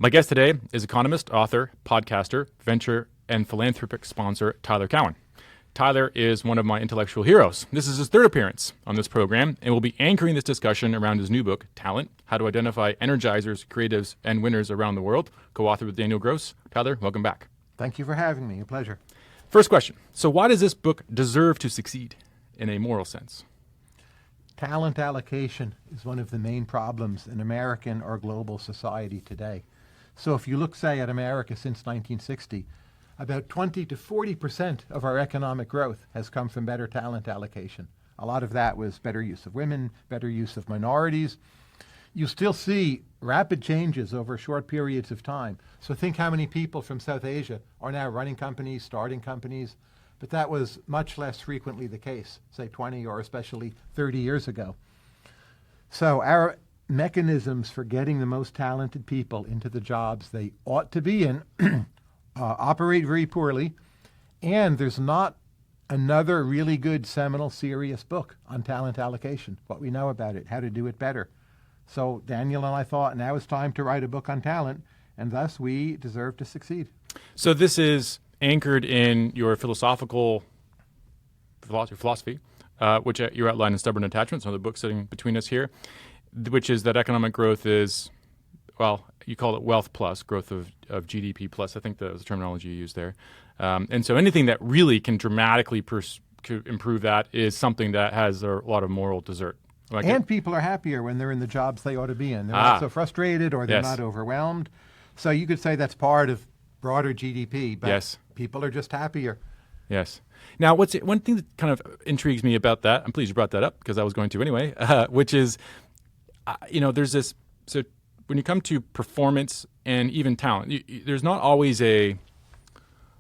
My guest today is economist, author, podcaster, venture, and philanthropic sponsor Tyler Cowen. Tyler is one of my intellectual heroes. This is his third appearance on this program, and will be anchoring this discussion around his new book, Talent: How to Identify Energizers, Creatives, and Winners Around the World, co-authored with Daniel Gross. Tyler, welcome back. Thank you for having me. A pleasure. First question. So why does this book deserve to succeed in a moral sense? Talent allocation is one of the main problems in American or global society today. So if you look, say, at America since 1960, about 20 to 40% of our economic growth has come from better talent allocation. A lot of that was better use of women, better use of minorities. You still see rapid changes over short periods of time. So think how many people from South Asia are now running companies, starting companies. But that was much less frequently the case, say 20 or especially 30 years ago. So our mechanisms for getting the most talented people into the jobs they ought to be in operate very poorly. And there's not another really good, seminal, serious book on talent allocation, what we know about it, how to do it better. So Daniel and I thought now it's time to write a book on talent, and thus we deserve to succeed. So this is anchored in your philosophy, which you outline in Stubborn Attachment, so the book sitting between us here, which is that economic growth is, well, you call it wealth plus, growth of GDP plus. I think that was the terminology you used there. And so anything that really can dramatically improve that is something that has a lot of moral desert. And people are happier when they're in the jobs they ought to be in. They're not so frustrated or they're not overwhelmed. So you could say that's part of broader GDP, but people are just happier. Yes. Now, one thing that kind of intrigues me about that, I'm pleased you brought that up because I was going to anyway, which is, there's this, so when you come to performance and even talent, there's not always a,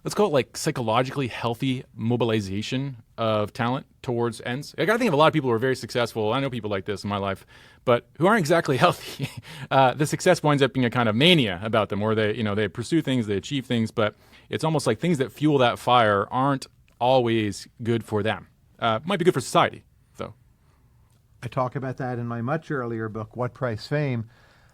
let's call it like psychologically healthy mobilization of talent towards ends. I think of a lot of people who are very successful. I know people like this in my life, but who aren't exactly healthy. The success winds up being a kind of mania about them, where they pursue things, they achieve things, but it's almost like things that fuel that fire aren't always good for them. Might be good for society, though. I talk about that in my much earlier book, What Price Fame?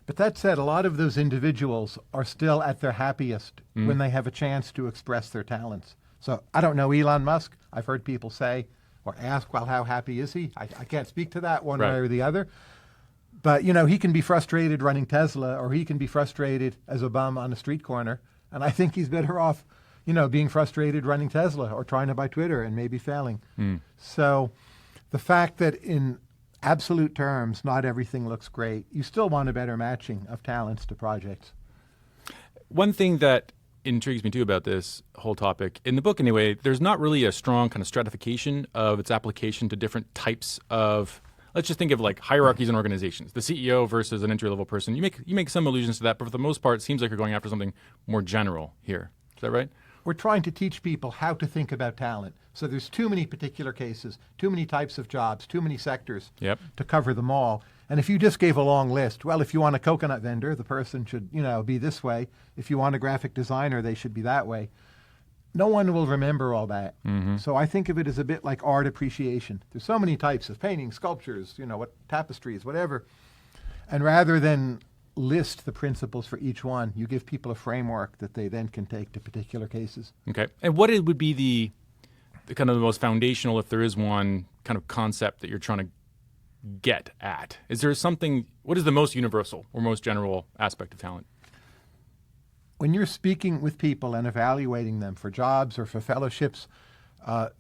But that said, a lot of those individuals are still at their happiest when they have a chance to express their talents. So I don't know Elon Musk. I've heard people say or ask, well, how happy is he? I can't speak to that one way or the other. But, he can be frustrated running Tesla, or he can be frustrated as a bum on a street corner. And I think he's better off, being frustrated running Tesla or trying to buy Twitter and maybe failing. So the fact that in absolute terms, not everything looks great, you still want a better matching of talents to projects. One thing that intrigues me too about this whole topic, in the book anyway, there's not really a strong kind of stratification of its application to different types of, let's just think of like hierarchies in organizations, the CEO versus an entry-level person. You make some allusions to that, but for the most part, it seems like you're going after something more general here. Is that right? We're trying to teach people how to think about talent. So there's too many particular cases, too many types of jobs, too many sectors to cover them all. And if you just gave a long list, well, if you want a coconut vendor, the person should, be this way. If you want a graphic designer, they should be that way. No one will remember all that. So I think of it as a bit like art appreciation. There's so many types of paintings, sculptures, tapestries, whatever. And rather than list the principles for each one, you give people a framework that they then can take to particular cases. Okay. And what would be the kind of the most foundational, if there is one, kind of concept that you're trying to get at? Is there something, what is the most universal or most general aspect of talent? When you're speaking with people and evaluating them for jobs or for fellowships,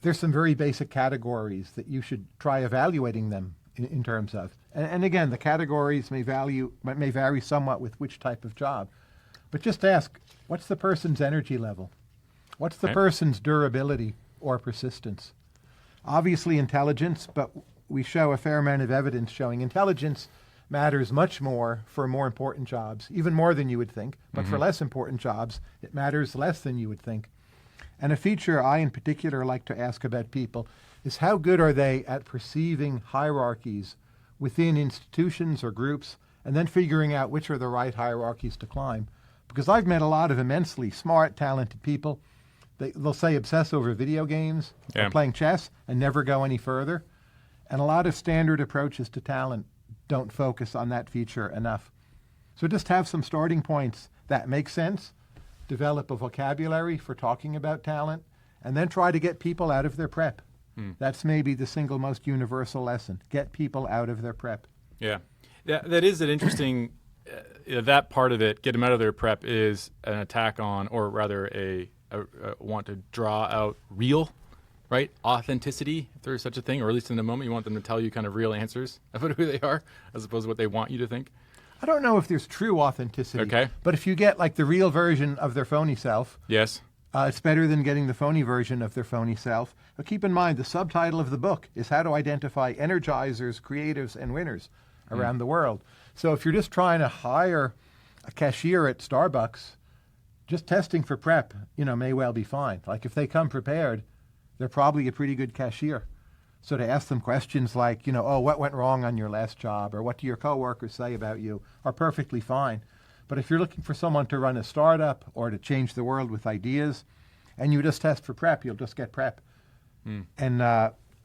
there's some very basic categories that you should try evaluating them in terms of. And again, the categories may vary somewhat with which type of job. But just ask, what's the person's energy level? What's the person's durability or persistence? Obviously intelligence, but we show a fair amount of evidence showing intelligence matters much more for more important jobs, even more than you would think. But for less important jobs, it matters less than you would think. And a feature I in particular like to ask about people is how good are they at perceiving hierarchies within institutions or groups, and then figuring out which are the right hierarchies to climb. Because I've met a lot of immensely smart, talented people. They'll say obsess over video games or playing chess and never go any further. And a lot of standard approaches to talent don't focus on that feature enough. So just have some starting points that makes sense. Develop a vocabulary for talking about talent, and then try to get people out of their prep. That's maybe the single most universal lesson. Get people out of their prep. Yeah. That is an interesting, that part of it, get them out of their prep, is an attack on, or rather a want to draw out real, right? Authenticity, if there is such a thing, or at least in the moment you want them to tell you kind of real answers about who they are, as opposed to what they want you to think. I don't know if there's true authenticity. Okay. But if you get like the real version of their phony self, Yes. it's better than getting the phony version of their phony self. But keep in mind, the subtitle of the book is How to Identify Energizers, Creatives, and Winners around the world. So if you're just trying to hire a cashier at Starbucks, just testing for prep, may well be fine. Like if they come prepared, they're probably a pretty good cashier. So to ask them questions like, oh, what went wrong on your last job, or what do your coworkers say about you, are perfectly fine. But if you're looking for someone to run a startup or to change the world with ideas, and you just test for prep, you'll just get prep. And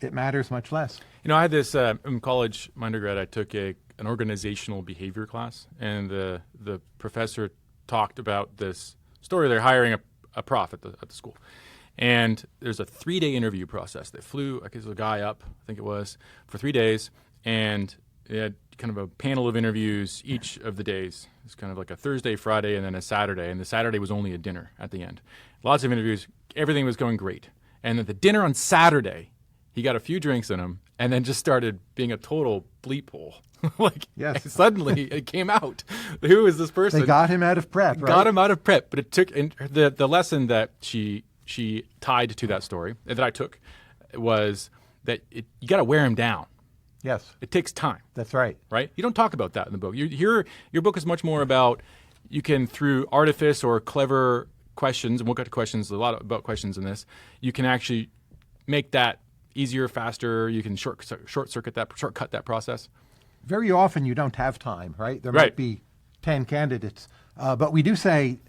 it matters much less. I had this in college, my undergrad, I took an organizational behavior class, and the professor talked about this story. They're hiring a prof at the school. And there's a 3-day interview process. They flew, I guess, a guy up, I think it was, for 3 days, and they had kind of a panel of interviews each of the days. It's kind of like a Thursday, Friday, and then a Saturday, and the Saturday was only a dinner at the end. Lots of interviews, everything was going great. And at the dinner on Saturday, he got a few drinks in him, and then just started being a total bleep hole. Yes. Suddenly it came out. Who is this person? They got him out of prep, right? Got him out of prep, but it took the lesson that she tied to that story that I took was that you got to wear him down. Yes. It takes time. That's right. Right? You don't talk about that in the book. Your book is much more about, you can, through artifice or clever questions, and we'll get to questions, a lot about questions in this, you can actually make that easier, faster. You can shortcut that process. Very often you don't have time, right? There might be 10 candidates. But we do say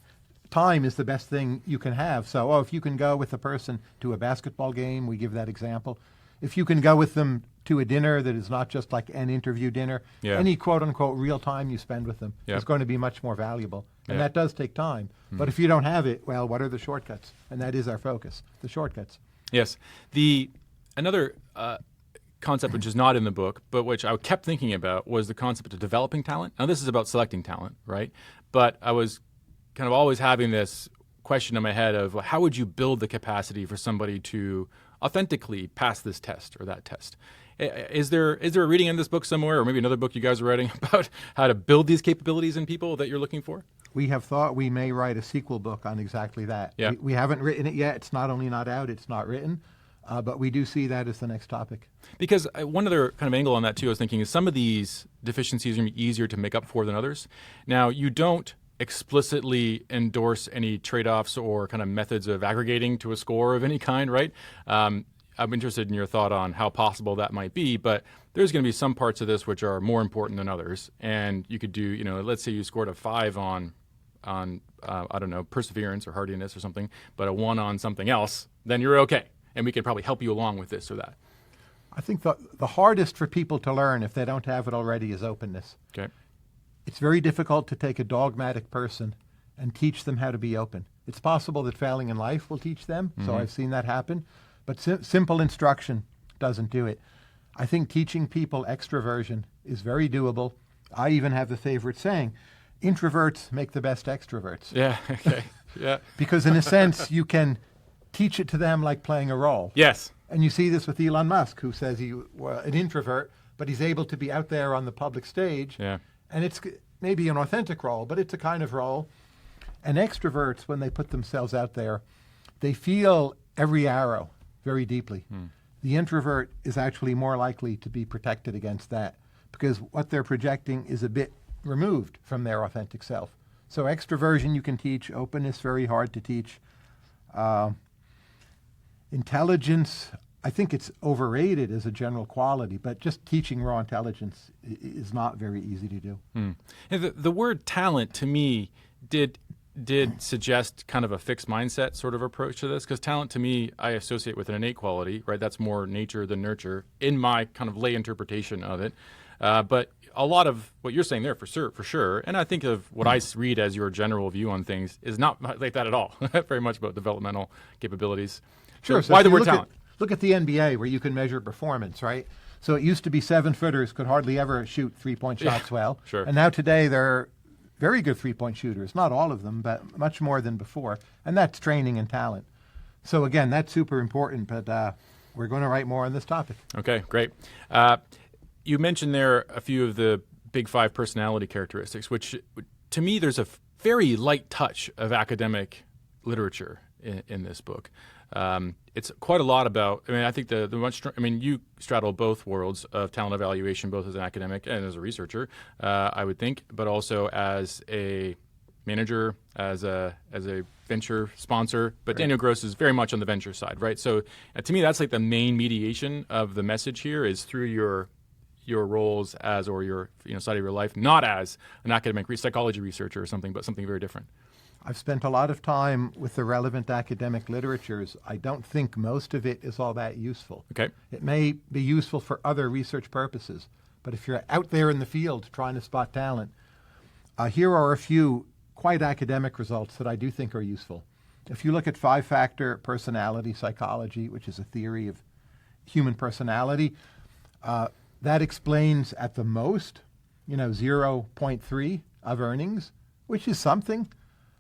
time is the best thing you can have. So, if you can go with a person to a basketball game, we give that example. If you can go with them to a dinner that is not just like an interview dinner, any quote-unquote real time you spend with them is going to be much more valuable. And that does take time. But if you don't have it, well, what are the shortcuts? And that is our focus, the shortcuts. Yes. Another concept which is not in the book, but which I kept thinking about, was the concept of developing talent. Now, this is about selecting talent, right? But I was kind of always having this question in my head of how would you build the capacity for somebody to authentically pass this test or that test? Is there a reading in this book somewhere, or maybe another book you guys are writing about how to build these capabilities in people that you're looking for? We have thought we may write a sequel book on exactly that. Yeah. We haven't written it yet. It's not only not out, it's not written. But we do see that as the next topic. Because one other kind of angle on that, too, I was thinking, is some of these deficiencies are going to be easier to make up for than others. Now, you don't explicitly endorse any trade-offs or kind of methods of aggregating to a score of any kind, right? I'm interested in your thought on how possible that might be, but there's going to be some parts of this which are more important than others. And you could do, let's say you scored a 5 on I don't know, perseverance or hardiness or something, but a 1 on something else, then you're okay. And we could probably help you along with this or that. I think the hardest for people to learn, if they don't have it already, is openness. Okay. It's very difficult to take a dogmatic person and teach them how to be open. It's possible that failing in life will teach them, so I've seen that happen, but simple instruction doesn't do it. I think teaching people extroversion is very doable. I even have the favorite saying, introverts make the best extroverts. Yeah, okay, yeah. Because in a sense, you can teach it to them like playing a role. Yes. And you see this with Elon Musk, who says he's an introvert, but he's able to be out there on the public stage. Yeah. And it's maybe an authentic role, but it's a kind of role. And extroverts, when they put themselves out there, they feel every arrow very deeply. The introvert is actually more likely to be protected against that because what they're projecting is a bit removed from their authentic self. So extroversion you can teach, openness very hard to teach. Intelligence, I think it's overrated as a general quality, but just teaching raw intelligence is not very easy to do. And the word talent to me did suggest kind of a fixed mindset sort of approach to this, because talent to me I associate with an innate quality, right? That's more nature than nurture in my kind of lay interpretation of it. But a lot of what you're saying there for sure. And I think of what I read as your general view on things is not like that at all. Very much about developmental capabilities. Sure. So why if the you word talent? Look at the NBA where you can measure performance, right? So it used to be 7-footers could hardly ever shoot three-point shots well. Sure. And now today they're very good three-point shooters. Not all of them, but much more than before. And that's training and talent. So again, that's super important, but we're going to write more on this topic. Okay, great. You mentioned there a few of the big 5 personality characteristics, which to me there's a very light touch of academic literature in this book. It's quite a lot about. I mean, I think you straddle both worlds of talent evaluation, both as an academic and as a researcher. I would think, but also as a manager, as a venture sponsor. But Daniel Gross is very much on the venture side, right? So to me, that's like the main mediation of the message here is through your roles as or your side of your life, not as an academic psychology researcher or something, but something very different. I've spent a lot of time with the relevant academic literatures. I don't think most of it is all that useful. Okay. It may be useful for other research purposes, but if you're out there in the field trying to spot talent, here are a few quite academic results that I do think are useful. If you look at 5-factor personality psychology, which is a theory of human personality, that explains at the most, 0.3 of earnings, which is something.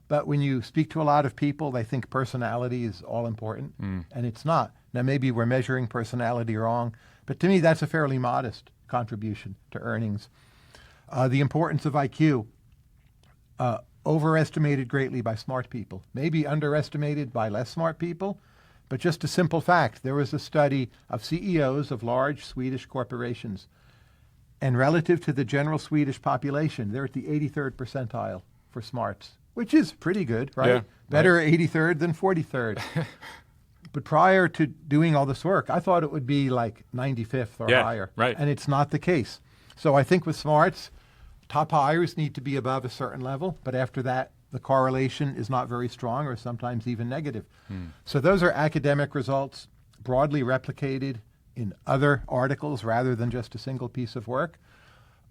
But when you speak to a lot of people, they think personality is all important, and it's not. Now, maybe we're measuring personality wrong, but to me, that's a fairly modest contribution to earnings. The importance of IQ, overestimated greatly by smart people, maybe underestimated by less smart people, but just a simple fact. There was a study of CEOs of large Swedish corporations, and relative to the general Swedish population, they're at the 83rd percentile for smarts, which is pretty good, right? Yeah, Better 83rd than 43rd. But prior to doing all this work, I thought it would be like 95th or higher. Right. And it's not the case. So I think with smarts, top hires need to be above a certain level, but after that, the correlation is not very strong or sometimes even negative. So those are academic results broadly replicated in other articles rather than just a single piece of work.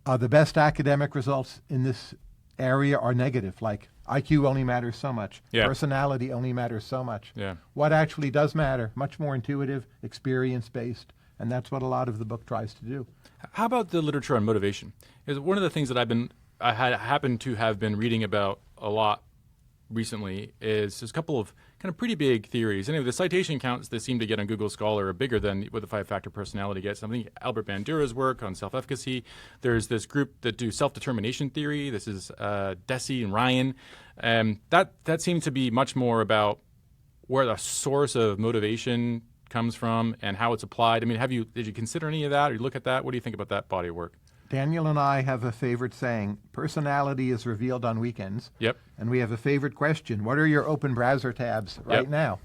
The best academic results in this area are negative, like IQ only matters so much, personality only matters so much. What actually does matter, much more intuitive, experience-based, and that's what a lot of the book tries to do. How about the literature on motivation? Is one of the things that I happen to have been reading about a lot recently is there's a couple of kind of pretty big theories. Anyway, the citation counts that seem to get on Google Scholar are bigger than what the 5-factor personality gets. I think Albert Bandura's work on self-efficacy. There's this group that do self-determination theory. This is Deci and Ryan. That seems to be much more about where the source of motivation comes from and how it's applied. I mean, did you consider any of that or you look at that? What do you think about that body of work? Daniel and I have a favorite saying, personality is revealed on weekends. Yep. And we have a favorite question, what are your open browser tabs right now?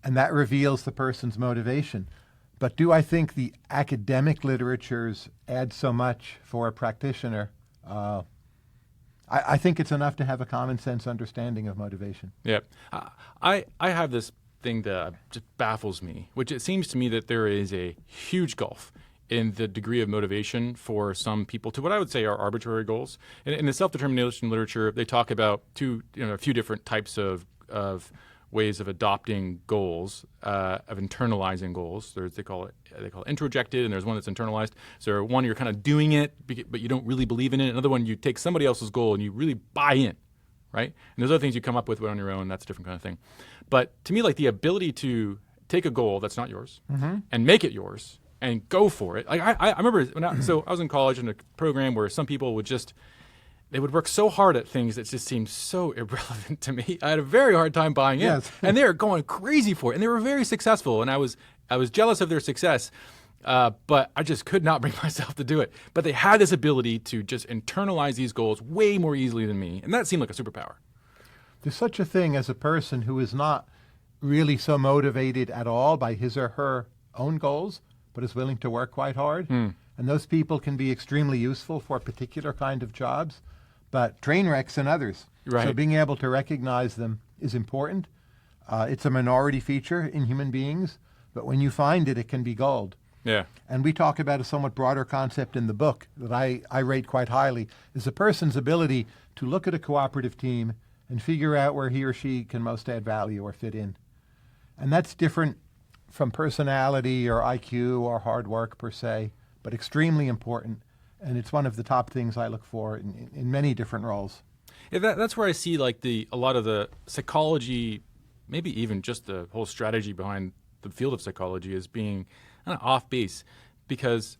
And that reveals the person's motivation. But do I think the academic literatures add so much for a practitioner? I think it's enough to have a common sense understanding of motivation. Yeah. I have this thing that just baffles me, which it seems to me that there is a huge gulf in the degree of motivation for some people to what I would say are arbitrary goals. In the self-determination literature, they talk about a few different types of ways of adopting goals, of internalizing goals. They call it introjected, and there's one that's internalized. So one, you're kind of doing it, but you don't really believe in it. Another one, you take somebody else's goal and you really buy in, right? And there's other things you come up with on your own. That's a different kind of thing. But to me, like the ability to take a goal that's not yours and make it yours and go for it. Like I remember I was in college in a program where some people would they would work so hard at things that just seemed so irrelevant to me. I had a very hard time buying in. Yes. And they were going crazy for it. And they were very successful. And I was jealous of their success, but I just could not bring myself to do it. But they had this ability to just internalize these goals way more easily than me. And that seemed like a superpower. There's such a thing as a person who is not really so motivated at all by his or her own goals, but is willing to work quite hard. And those people can be extremely useful for a particular kind of jobs, but train wrecks and others. Right. So being able to recognize them is important. It's a minority feature in human beings, but when you find it, it can be gold. Yeah. And we talk about a somewhat broader concept in the book that I rate quite highly, is a person's ability to look at a cooperative team and figure out where he or she can most add value or fit in. And that's different from personality or IQ or hard work per se, but extremely important. And it's one of the top things I look for in many different roles. Yeah, that's where I see like a lot of the psychology, maybe even just the whole strategy behind the field of psychology as being kind of off base, because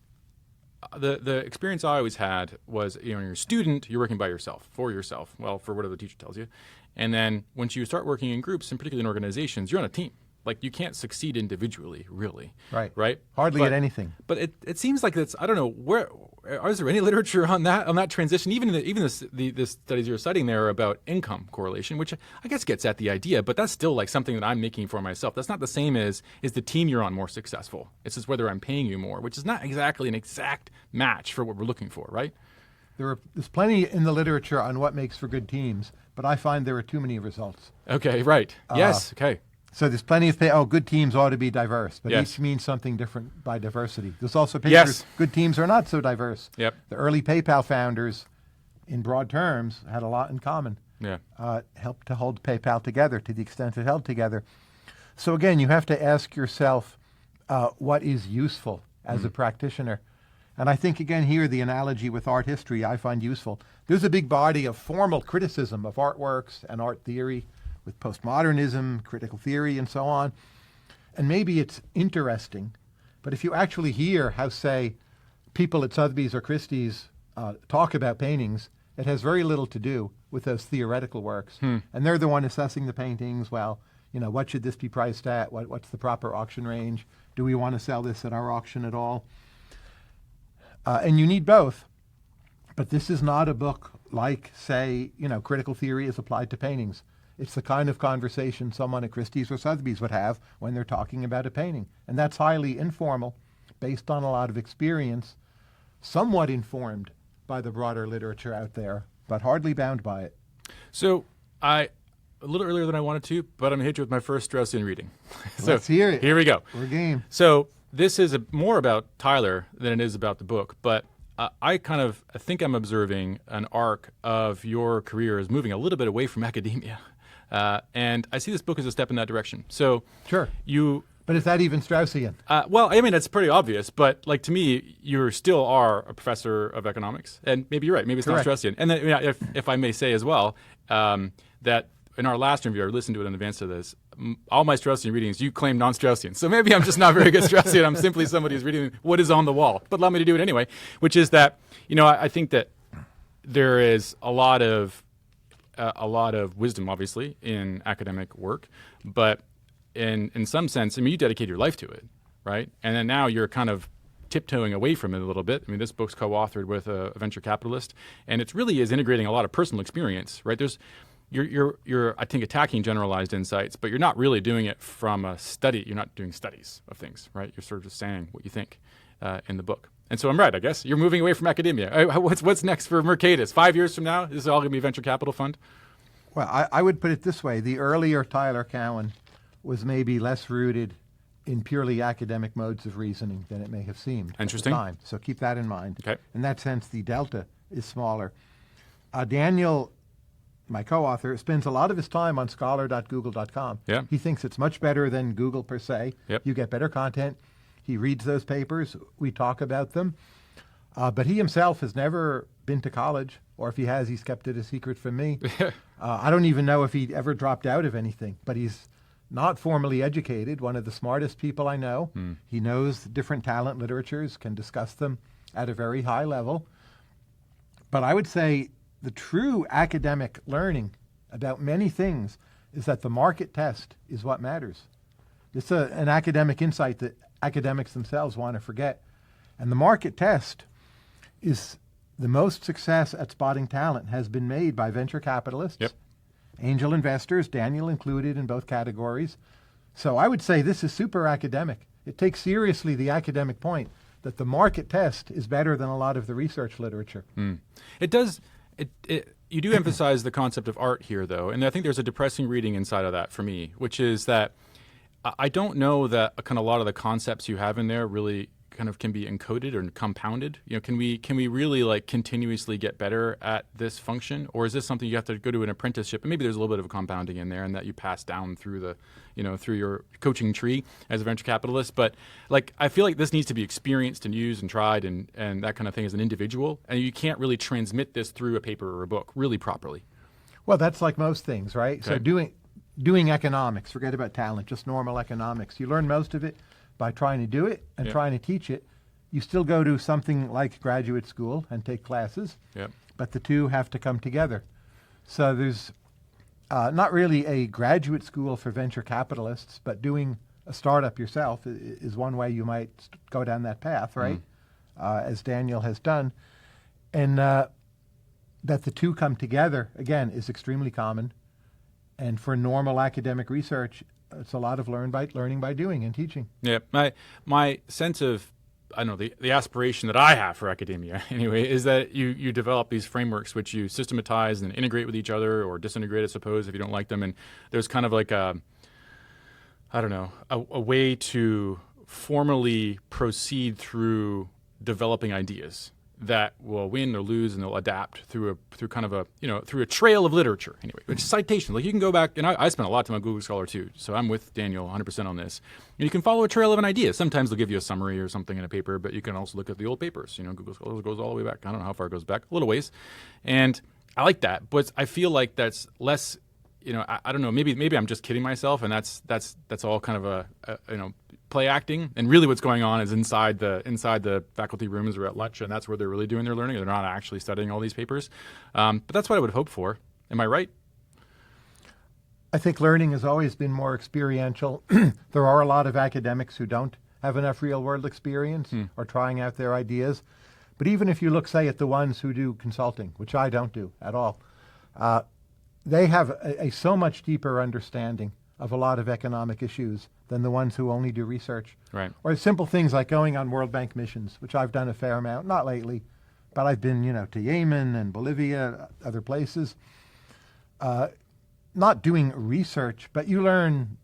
the experience I always had was, when you're a student, you're working by yourself, for yourself, well, for whatever the teacher tells you. And then once you start working in groups, and particularly in organizations, you're on a team. Like, you can't succeed individually, really. Right. Hardly at anything. But it seems like that's, I don't know, is there any literature on that transition? Even the studies you're citing there are about income correlation, which I guess gets at the idea, but that's still like something that I'm making for myself. That's not the same as, is the team you're on more successful? It's just whether I'm paying you more, which is not exactly an exact match for what we're looking for, right? There's plenty in the literature on what makes for good teams, but I find there are too many results. Okay, right. Yes, okay. So there's plenty of good teams ought to be diverse, but Yes. each means something different by diversity. There's also papers, Yes. good teams are not so diverse. Yep. The early PayPal founders, in broad terms, had a lot in common. Yeah. Helped to hold PayPal together to the extent it held together. So again, you have to ask yourself what is useful as a practitioner. And I think, again, here, the analogy with art history I find useful. There's a big body of formal criticism of artworks and art theory, with postmodernism, critical theory, and so on. And maybe it's interesting, but if you actually hear how, say, people at Sotheby's or Christie's talk about paintings, it has very little to do with those theoretical works. And they're the one assessing the paintings. Well, what should this be priced at? What's the proper auction range? Do we want to sell this at our auction at all? And you need both. But this is not a book like, say, critical theory is applied to paintings. It's the kind of conversation someone at Christie's or Sotheby's would have when they're talking about a painting. And that's highly informal, based on a lot of experience, somewhat informed by the broader literature out there, but hardly bound by it. So a little earlier than I wanted to, but I'm going to hit you with my first Straussian reading. So Let's hear it. Here we go. We're game. So this is more about Tyler than it is about the book, but I think I'm observing an arc of your career as moving a little bit away from academia. And I see this book as a step in that direction. So Sure. But is that even Straussian? Well, I mean, it's pretty obvious, but like to me, you still are a professor of economics, and maybe you're right. Maybe it's Correct. not Straussian. And then, if I may say as well, that in our last interview, I listened to it in advance of this. All my Straussian readings, you claim non-Straussian. So maybe I'm just not very good Straussian. I'm simply somebody who's reading what is on the wall. But allow me to do it anyway, which is that I think that there is a lot of wisdom, obviously, in academic work, but in some sense, I mean, you dedicate your life to it, right? And then now you're kind of tiptoeing away from it a little bit. I mean, this book's co-authored with a venture capitalist, and it really is integrating a lot of personal experience, right? You're I think, attacking generalized insights, but you're not really doing it from a study. You're not doing studies of things, right? You're sort of just saying what you think in the book. And so I'm right, I guess. You're moving away from academia. What's next for Mercatus? 5 years from now, this is all going to be a venture capital fund? Well, I would put it this way. The earlier Tyler Cowen was maybe less rooted in purely academic modes of reasoning than it may have seemed Interesting. at the time. So keep that in mind. Okay. In that sense, the delta is smaller. Daniel, my co-author, spends a lot of his time on scholar.google.com. Yeah. He thinks it's much better than Google per se. Yep. You get better content. He reads those papers. We talk about them. But he himself has never been to college, or if he has, he's kept it a secret from me. I don't even know if he ever dropped out of anything, but he's not formally educated, one of the smartest people I know. He knows different talent literatures, can discuss them at a very high level. But I would say the true academic learning about many things is that the market test is what matters. It's an academic insight that academics themselves want to forget. And the market test is the most success at spotting talent has been made by venture capitalists, Yep. angel investors, Daniel included in both categories. So I would say this is super academic. It takes seriously the academic point that the market test is better than a lot of the research literature. It does. You do emphasize the concept of art here, though, and I think there's a depressing reading inside of that for me, which is that I don't know that a lot of the concepts you have in there really kind of can be encoded or compounded? Can we really like continuously get better at this function, or is this something you have to go to an apprenticeship? And maybe there's a little bit of a compounding in there, and that you pass down through the, through your coaching tree as a venture capitalist. But like, I feel like this needs to be experienced and used and tried and that kind of thing as an individual, and you can't really transmit this through a paper or a book really properly. Well, that's like most things, right? Okay. So doing economics, forget about talent, just normal economics. You learn most of it by trying to do it and trying to teach it. You still go to something like graduate school and take classes, but the two have to come together. So there's not really a graduate school for venture capitalists, but doing a startup yourself is one way you might go down that path, right? As Daniel has done. And that the two come together, again, is extremely common. And for normal academic research, it's a lot of learning by doing and teaching. Yeah, my sense of, I don't know, the aspiration that I have for academia anyway is that you develop these frameworks which you systematize and integrate with each other, or disintegrate, I suppose, if you don't like them. And there's kind of like a way to formally proceed through developing ideas that will win or lose, and they'll adapt through kind of a through a trail of literature anyway, which is citation. Like, you can go back, and I spent a lot of time on Google Scholar too, so I'm with Daniel 100% on this. And you can follow a trail of an idea. Sometimes they'll give you a summary or something in a paper, but you can also look at the old papers. Google Scholar goes all the way back. I don't know how far it goes back, a little ways, and I like that. But I feel like that's less. I don't know. Maybe I'm just kidding myself, and that's all kind of a play acting. And really, what's going on is inside the faculty rooms or at lunch, and that's where they're really doing their learning. They're not actually studying all these papers. But that's what I would hope for. Am I right? I think learning has always been more experiential. There are a lot of academics who don't have enough real-world experience or trying out their ideas. But even if you look, say, at the ones who do consulting, which I don't do at all, they have a so much deeper understanding of a lot of economic issues than the ones who only do research. Right. Or simple things like going on World Bank missions, which I've done a fair amount, not lately, but I've been, to Yemen and Bolivia, other places. Not doing research, but you learn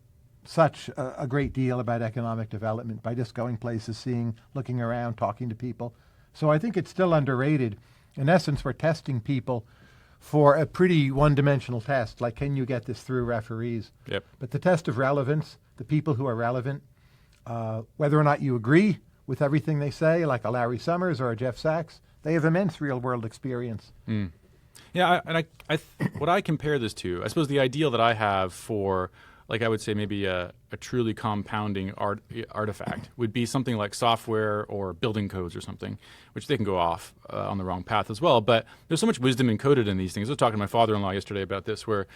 such a great deal about economic development by just going places, seeing, looking around, talking to people. So I think it's still underrated. In essence, we're testing people for a pretty one-dimensional test, like, can you get this through referees? Yep. But the test of relevance, the people who are relevant, whether or not you agree with everything they say, like a Larry Summers or a Jeff Sachs, they have immense real-world experience. Yeah, what I compare this to, I suppose the ideal that I have for, like, I would say maybe a truly compounding artifact would be something like software or building codes or something, which they can go off on the wrong path as well. But there's so much wisdom encoded in these things. I was talking to my father-in-law yesterday about this, where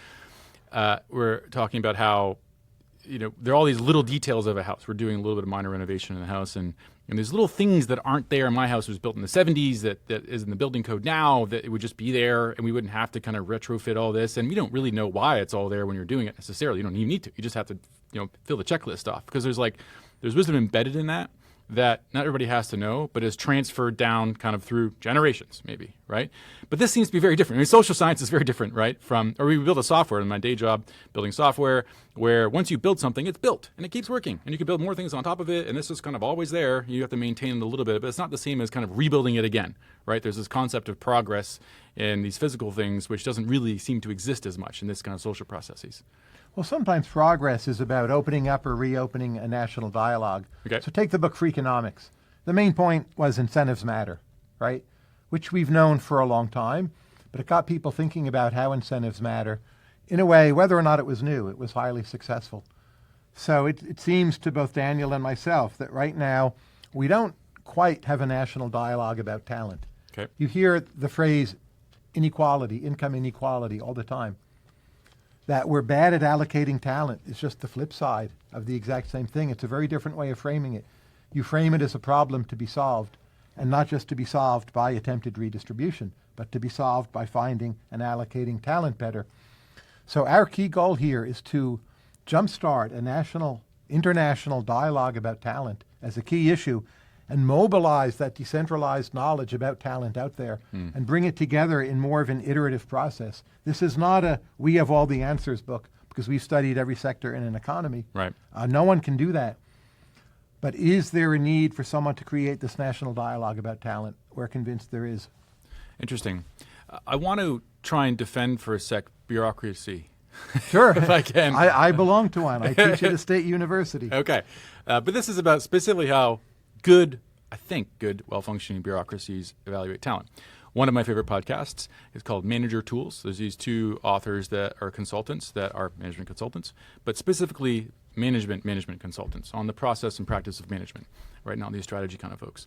we're talking about how there are all these little details of a house. We're doing a little bit of minor renovation in the house, and there's little things that aren't there in my house. It was built in the 70s that is in the building code now, that it would just be there, and we wouldn't have to kind of retrofit all this. And we don't really know why it's all there when you're doing it necessarily. You don't even need to. You just have to fill the checklist off, because there's wisdom embedded in that not everybody has to know, but is transferred down kind of through generations, maybe, right? But this seems to be very different. I mean, social science is very different, right? We build a software in my day job, building software, where once you build something, it's built and it keeps working, and you can build more things on top of it, and this is kind of always there. You have to maintain it a little bit, but it's not the same as kind of rebuilding it again, right? There's this concept of progress in these physical things, which doesn't really seem to exist as much in this kind of social processes. Well, sometimes progress is about opening up or reopening a national dialogue. Okay. So take the book Freakonomics. The main point was incentives matter, right? Which we've known for a long time, but it got people thinking about how incentives matter. In a way, whether or not it was new, it was highly successful. So it seems to both Daniel and myself that right now we don't quite have a national dialogue about talent. Okay. You hear the phrase inequality, income inequality all the time. That we're bad at allocating talent is just the flip side of the exact same thing. It's a very different way of framing it. You frame it as a problem to be solved, and not just to be solved by attempted redistribution, but to be solved by finding and allocating talent better. So our key goal here is to jumpstart a national, international dialogue about talent as a key issue, and mobilize that decentralized knowledge about talent out there and bring it together in more of an iterative process. This is not a we have all the answers book, because we've studied every sector in an economy. Right. No one can do that. But is there a need for someone to create this national dialogue about talent? We're convinced there is. Interesting. I want to try and defend for a sec bureaucracy. Sure. If I can. I belong to one. I teach at a state university. Okay. But this is about specifically how good, well-functioning bureaucracies evaluate talent. One of my favorite podcasts is called Manager Tools. There's these two authors that are consultants, that are management consultants, but specifically management consultants on the process and practice of management, right? Not these strategy kind of folks.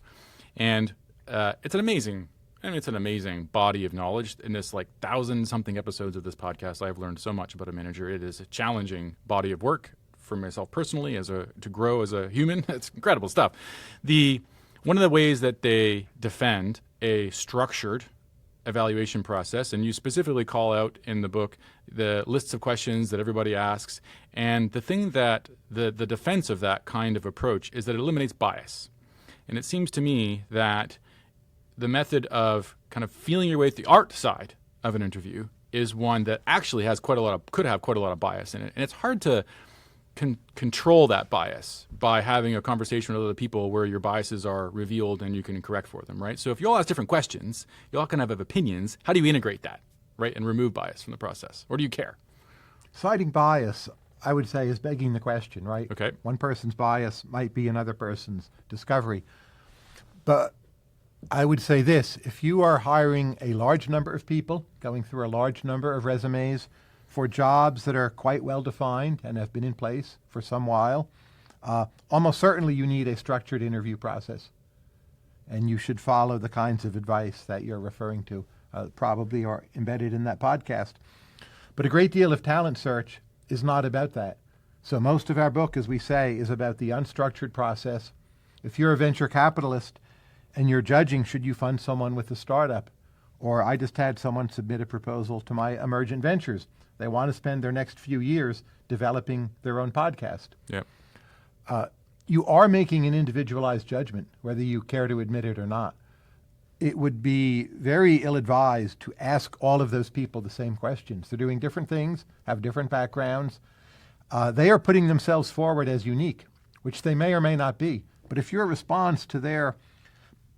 And it's an amazing body of knowledge. In this 1,000-something episodes of this podcast, I've learned so much about a manager. It is a challenging body of work for myself personally to grow as a human. It's incredible stuff. One of the ways that they defend a structured evaluation process, and you specifically call out in the book the lists of questions that everybody asks, and the thing that the defense of that kind of approach is that it eliminates bias. And it seems to me that the method of kind of feeling your way through the art side of an interview is one that actually could have quite a lot of bias in it. And it's hard to control that bias by having a conversation with other people where your biases are revealed and you can correct for them, right? So if you all ask different questions, you all kind of have opinions. How do you integrate that, right, and remove bias from the process? Or do you care? Citing bias, I would say, is begging the question, right? Okay. One person's bias might be another person's discovery. But I would say this: if you are hiring a large number of people, going through a large number of resumes for jobs that are quite well defined and have been in place for some while, almost certainly you need a structured interview process. And you should follow the kinds of advice that you're referring to, probably are embedded in that podcast. But a great deal of talent search is not about that. So most of our book, as we say, is about the unstructured process. If you're a venture capitalist and you're judging should you fund someone with a startup, or I just had someone submit a proposal to my Emergent Ventures. They want to spend their next few years developing their own podcast. Yep. You are making an individualized judgment, whether you care to admit it or not. It would be very ill-advised to ask all of those people the same questions. They're doing different things, have different backgrounds. They are putting themselves forward as unique, which they may or may not be. But if your response to their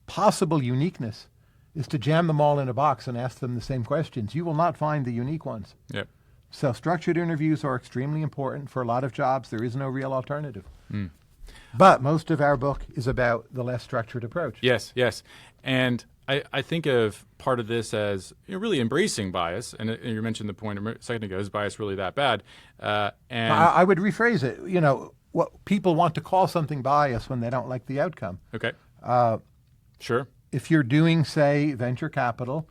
possible uniqueness is to jam them all in a box and ask them the same questions, you will not find the unique ones. Yep. So structured interviews are extremely important for a lot of jobs. There is no real alternative. But most of our book is about the less structured approach. Yes. And I think of part of this as really embracing bias. And you mentioned the point a second ago, is bias really that bad? And I would rephrase it. What people want to call something bias when they don't like the outcome. Okay. Sure. If you're doing, say, venture capital,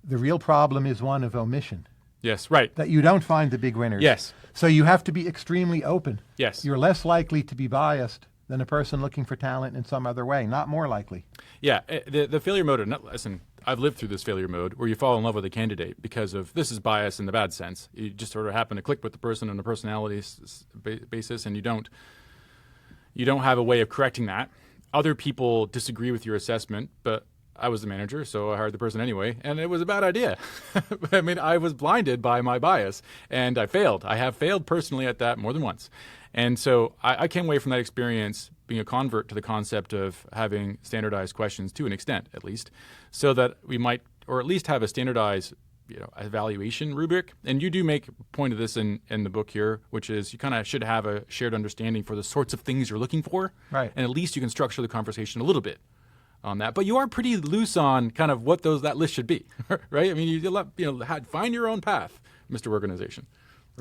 the real problem is one of omission. Yes, right. That you don't find the big winners. Yes. So you have to be extremely open. Yes. You're less likely to be biased than a person looking for talent in some other way, not more likely. Yeah. The failure mode, listen, I've lived through this failure mode where you fall in love with a candidate because of, this is bias in the bad sense. You just sort of happen to click with the person on a personality basis, and you don't have a way of correcting that. Other people disagree with your assessment, but I was the manager, so I hired the person anyway, and it was a bad idea. I mean, I was blinded by my bias, and I failed. I have failed personally at that more than once. And so I came away from that experience being a convert to the concept of having standardized questions, to an extent at least, so that we might, or at least have a standardized evaluation rubric. And you do make a point of this in the book here, which is you kind of should have a shared understanding for the sorts of things you're looking for. Right. And at least you can structure the conversation a little bit on that. But you are pretty loose on kind of what that list should be, right? I mean, you find your own path, Mr. Organization.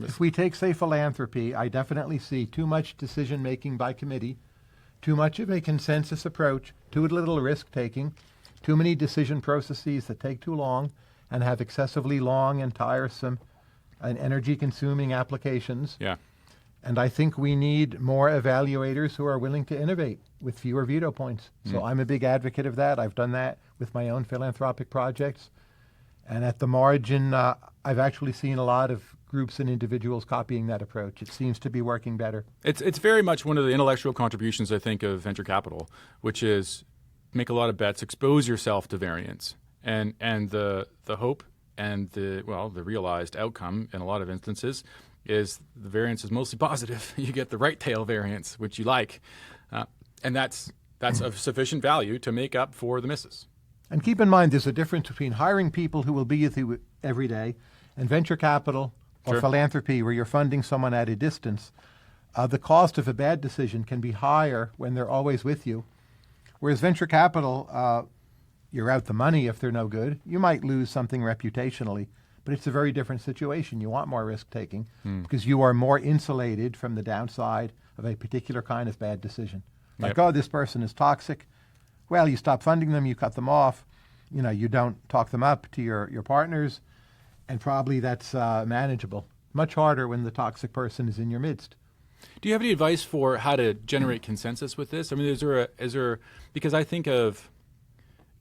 If we take, say, philanthropy, I definitely see too much decision-making by committee, too much of a consensus approach, too little risk-taking, too many decision processes that take too long and have excessively long and tiresome and energy-consuming applications. Yeah. And I think we need more evaluators who are willing to innovate with fewer veto points. So I'm a big advocate of that. I've done that with my own philanthropic projects. And at the margin, I've actually seen a lot of groups and individuals copying that approach. It seems to be working better. It's very much one of the intellectual contributions, I think, of venture capital, which is make a lot of bets, expose yourself to variance. And the hope and the realized outcome in a lot of instances is the variance is mostly positive. You get the right tail variance, which you like. And that's of sufficient value to make up for the misses. And keep in mind, there's a difference between hiring people who will be with you every day and venture capital or Sure. philanthropy where you're funding someone at a distance. The cost of a bad decision can be higher when they're always with you. Whereas venture capital, you're out the money if they're no good. You might lose something reputationally, but it's a very different situation. You want more risk taking because you are more insulated from the downside of a particular kind of bad decision. Like, Yep. oh, this person is toxic. Well, you stop funding them, you cut them off. You don't talk them up to your partners, and probably that's manageable. Much harder when the toxic person is in your midst. Do you have any advice for how to generate consensus with this? I mean, is there because I think of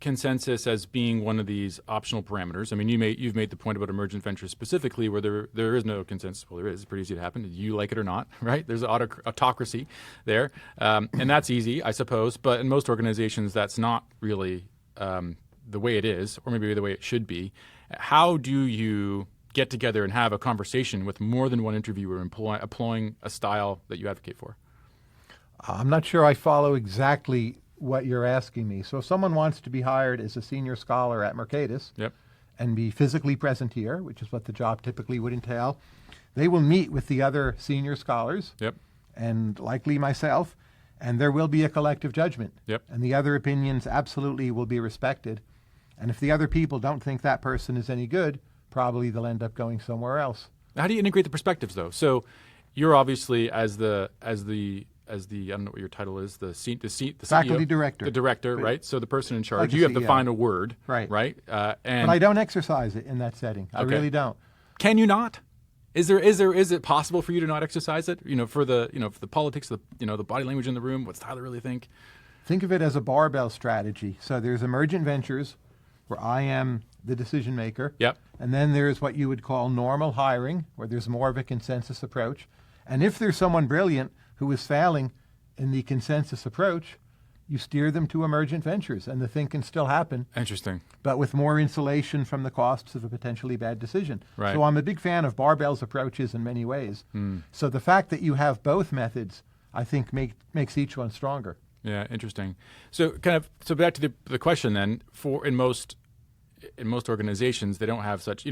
consensus as being one of these optional parameters. I mean, you've made the point about emergent ventures specifically, where there is no consensus. Well, there is. It's pretty easy to happen. You like it or not, right? There's an autocracy there, and that's easy, I suppose. But in most organizations, that's not really the way it is, or maybe the way it should be. How do you get together and have a conversation with more than one interviewer employing a style that you advocate for? I'm not sure I follow exactly what you're asking me. So if someone wants to be hired as a senior scholar at Mercatus Yep. and be physically present here, which is what the job typically would entail, they will meet with the other senior scholars Yep. and likely myself, and there will be a collective judgment. Yep. And the other opinions absolutely will be respected. And if the other people don't think that person is any good, probably they'll end up going somewhere else. How do you integrate the perspectives, though? So you're obviously as the I don't know what your title is, the Faculty CEO, director. the director, right? So the person in charge. Like the You have the CEO. final word, Right. Right. And But I don't exercise it in that setting. I Okay. really don't. can you not? Is it possible for you to not exercise it? For the politics, the body language in the room. What's Tyler really think? Think of it as a barbell strategy. So there's emergent ventures where I am the decision maker. Yep. And then there's what you would call normal hiring, where there's more of a consensus approach. And if there's someone brilliant who is failing in the consensus approach, you steer them to emergent ventures, and the thing can still happen, Interesting. but with more insulation from the costs of a potentially bad decision. Right. So I'm a big fan of barbell's approaches in many ways. So the fact that you have both methods, I think, makes each one stronger. Yeah, interesting. So back to the question then. In most organizations, they don't have such.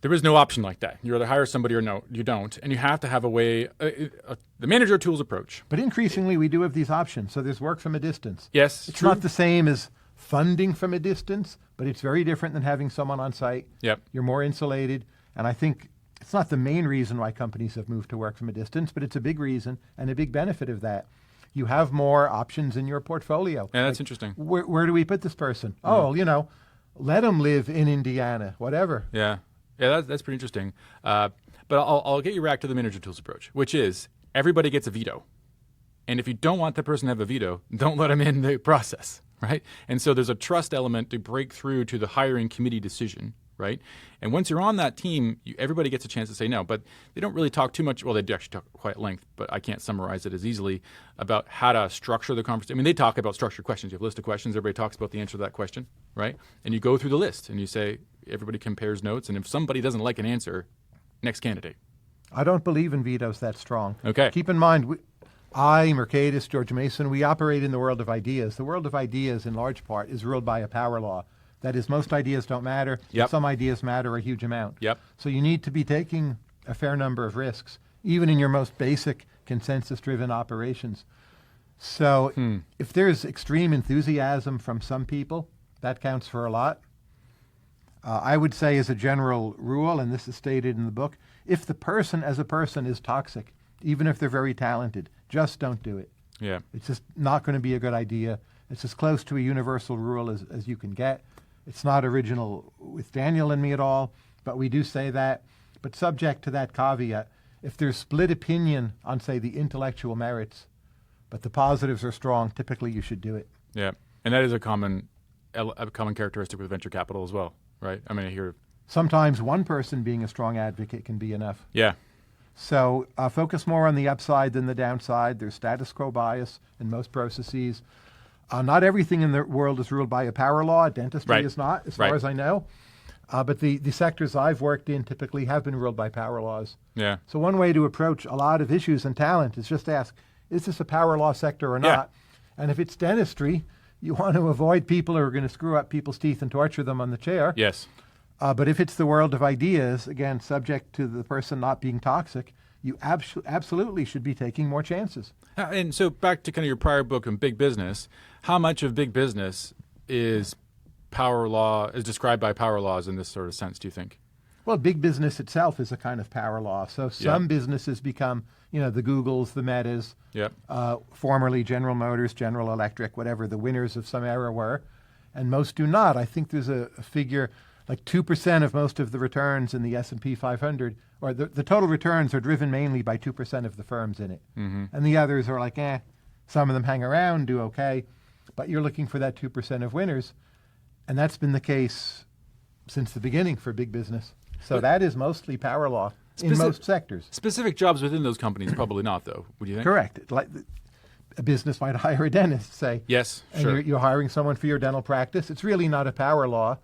There is no option like that. You either hire somebody or no, you don't, and you have to have a way. The manager tools approach. But increasingly, we do have these options. So there's work from a distance. Yes, It's true. not the same as funding from a distance, but it's very different than having someone on site. Yep. You're more insulated. And I think it's not the main reason why companies have moved to work from a distance, but it's a big reason and a big benefit of that. You have more options in your portfolio. Yeah, that's interesting. Where do we put this person? Oh, let them live in Indiana, whatever. Yeah, that's pretty interesting. But I'll get you back to the manager tools approach, which is everybody gets a veto, and if you don't want the person to have a veto, don't let them in the process, right? And so there's a trust element to break through to the hiring committee decision, right? And once you're on that team, everybody gets a chance to say no, but they don't really talk too much. Well, they do actually talk quite at length, but I can't summarize it as easily about how to structure the conversation. I mean, they talk about structured questions. You have a list of questions. Everybody talks about the answer to that question, right? And you go through the list and you say, everybody compares notes. And if somebody doesn't like an answer, next candidate. I don't believe in vetoes that strong. Okay. Keep in mind, I, Mercatus, George Mason, we operate in the world of ideas. The world of ideas, in large part, is ruled by a power law. That is, most ideas don't matter. Yep. Some ideas matter a huge amount. Yep. So you need to be taking a fair number of risks, even in your most basic consensus-driven operations. So if there's extreme enthusiasm from some people, that counts for a lot. I would say as a general rule, and this is stated in the book, if the person as a person is toxic, even if they're very talented, just don't do it. Yeah. It's just not going to be a good idea. It's as close to a universal rule as you can get. It's not original with Daniel and me at all, but we do say that. But subject to that caveat, if there's split opinion on, say, the intellectual merits, but the positives are strong, typically you should do it. Yeah. And that is a common characteristic with venture capital as well, right? I mean, I hear. Sometimes one person being a strong advocate can be enough. Yeah. So focus more on the upside than the downside. There's status quo bias in most processes. Not everything in the world is ruled by a power law. Dentistry Right. is not, as Right. far as I know. But the sectors I've worked in typically have been ruled by power laws. Yeah. So one way to approach a lot of issues and talent is just ask, is this a power law sector or Yeah. not? And if it's dentistry, you want to avoid people who are going to screw up people's teeth and torture them on the chair. Yes. But if it's the world of ideas, again, subject to the person not being toxic, you absolutely should be taking more chances. And so back to kind of your prior book on big business, how much of big business is power law, is described by power laws in this sort of sense, do you think? Well, big business itself is a kind of power law. So some businesses become, the Googles, the Metas, Yep. formerly General Motors, General Electric, whatever the winners of some era were, and most do not. I think there's a figure like 2% of most of the returns in the S&P 500, or the total returns are driven mainly by 2% of the firms in it. Mm-hmm. And the others are like, some of them hang around, do okay, but you're looking for that 2% of winners. And that's been the case since the beginning for big business. So that is mostly power law in most sectors. Specific jobs within those companies, probably not, though, would you think? Correct. Like a business might hire a dentist, say. Yes, And sure. you're hiring someone for your dental practice. It's really not a power law.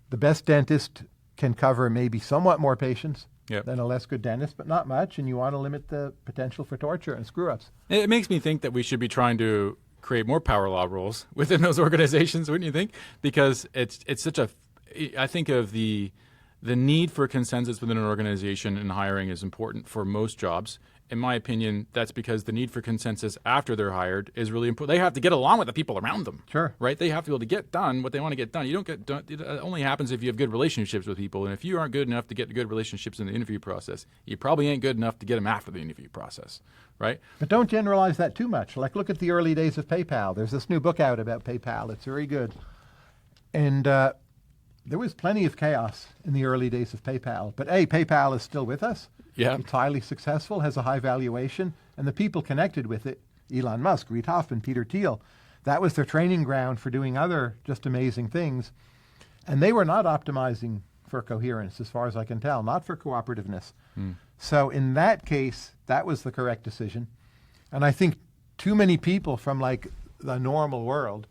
The best dentist can cover maybe somewhat more patients Yep. than a less good dentist, but not much, and you want to limit the potential for torture and screw-ups. It makes me think that we should be trying to create more power law rules within those organizations, wouldn't you think? Because it's such a, I think of the need for consensus within an organization in hiring is important for most jobs. In my opinion, that's because the need for consensus after they're hired is really important. They have to get along with the people around them. Sure. Right? They have to be able to get done what they want to get done. You don't get done. It only happens if you have good relationships with people. And if you aren't good enough to get good relationships in the interview process, you probably ain't good enough to get them after the interview process. Right? But don't generalize that too much. Like, look at the early days of PayPal. There's this new book out about PayPal. It's very good. And there was plenty of chaos in the early days of PayPal. But, PayPal is still with us. Yeah. It's highly successful, has a high valuation, and the people connected with it, Elon Musk, Reid Hoffman, Peter Thiel, that was their training ground for doing other just amazing things. And they were not optimizing for coherence, as far as I can tell, not for cooperativeness. So in that case, that was the correct decision. And I think too many people from like the normal world,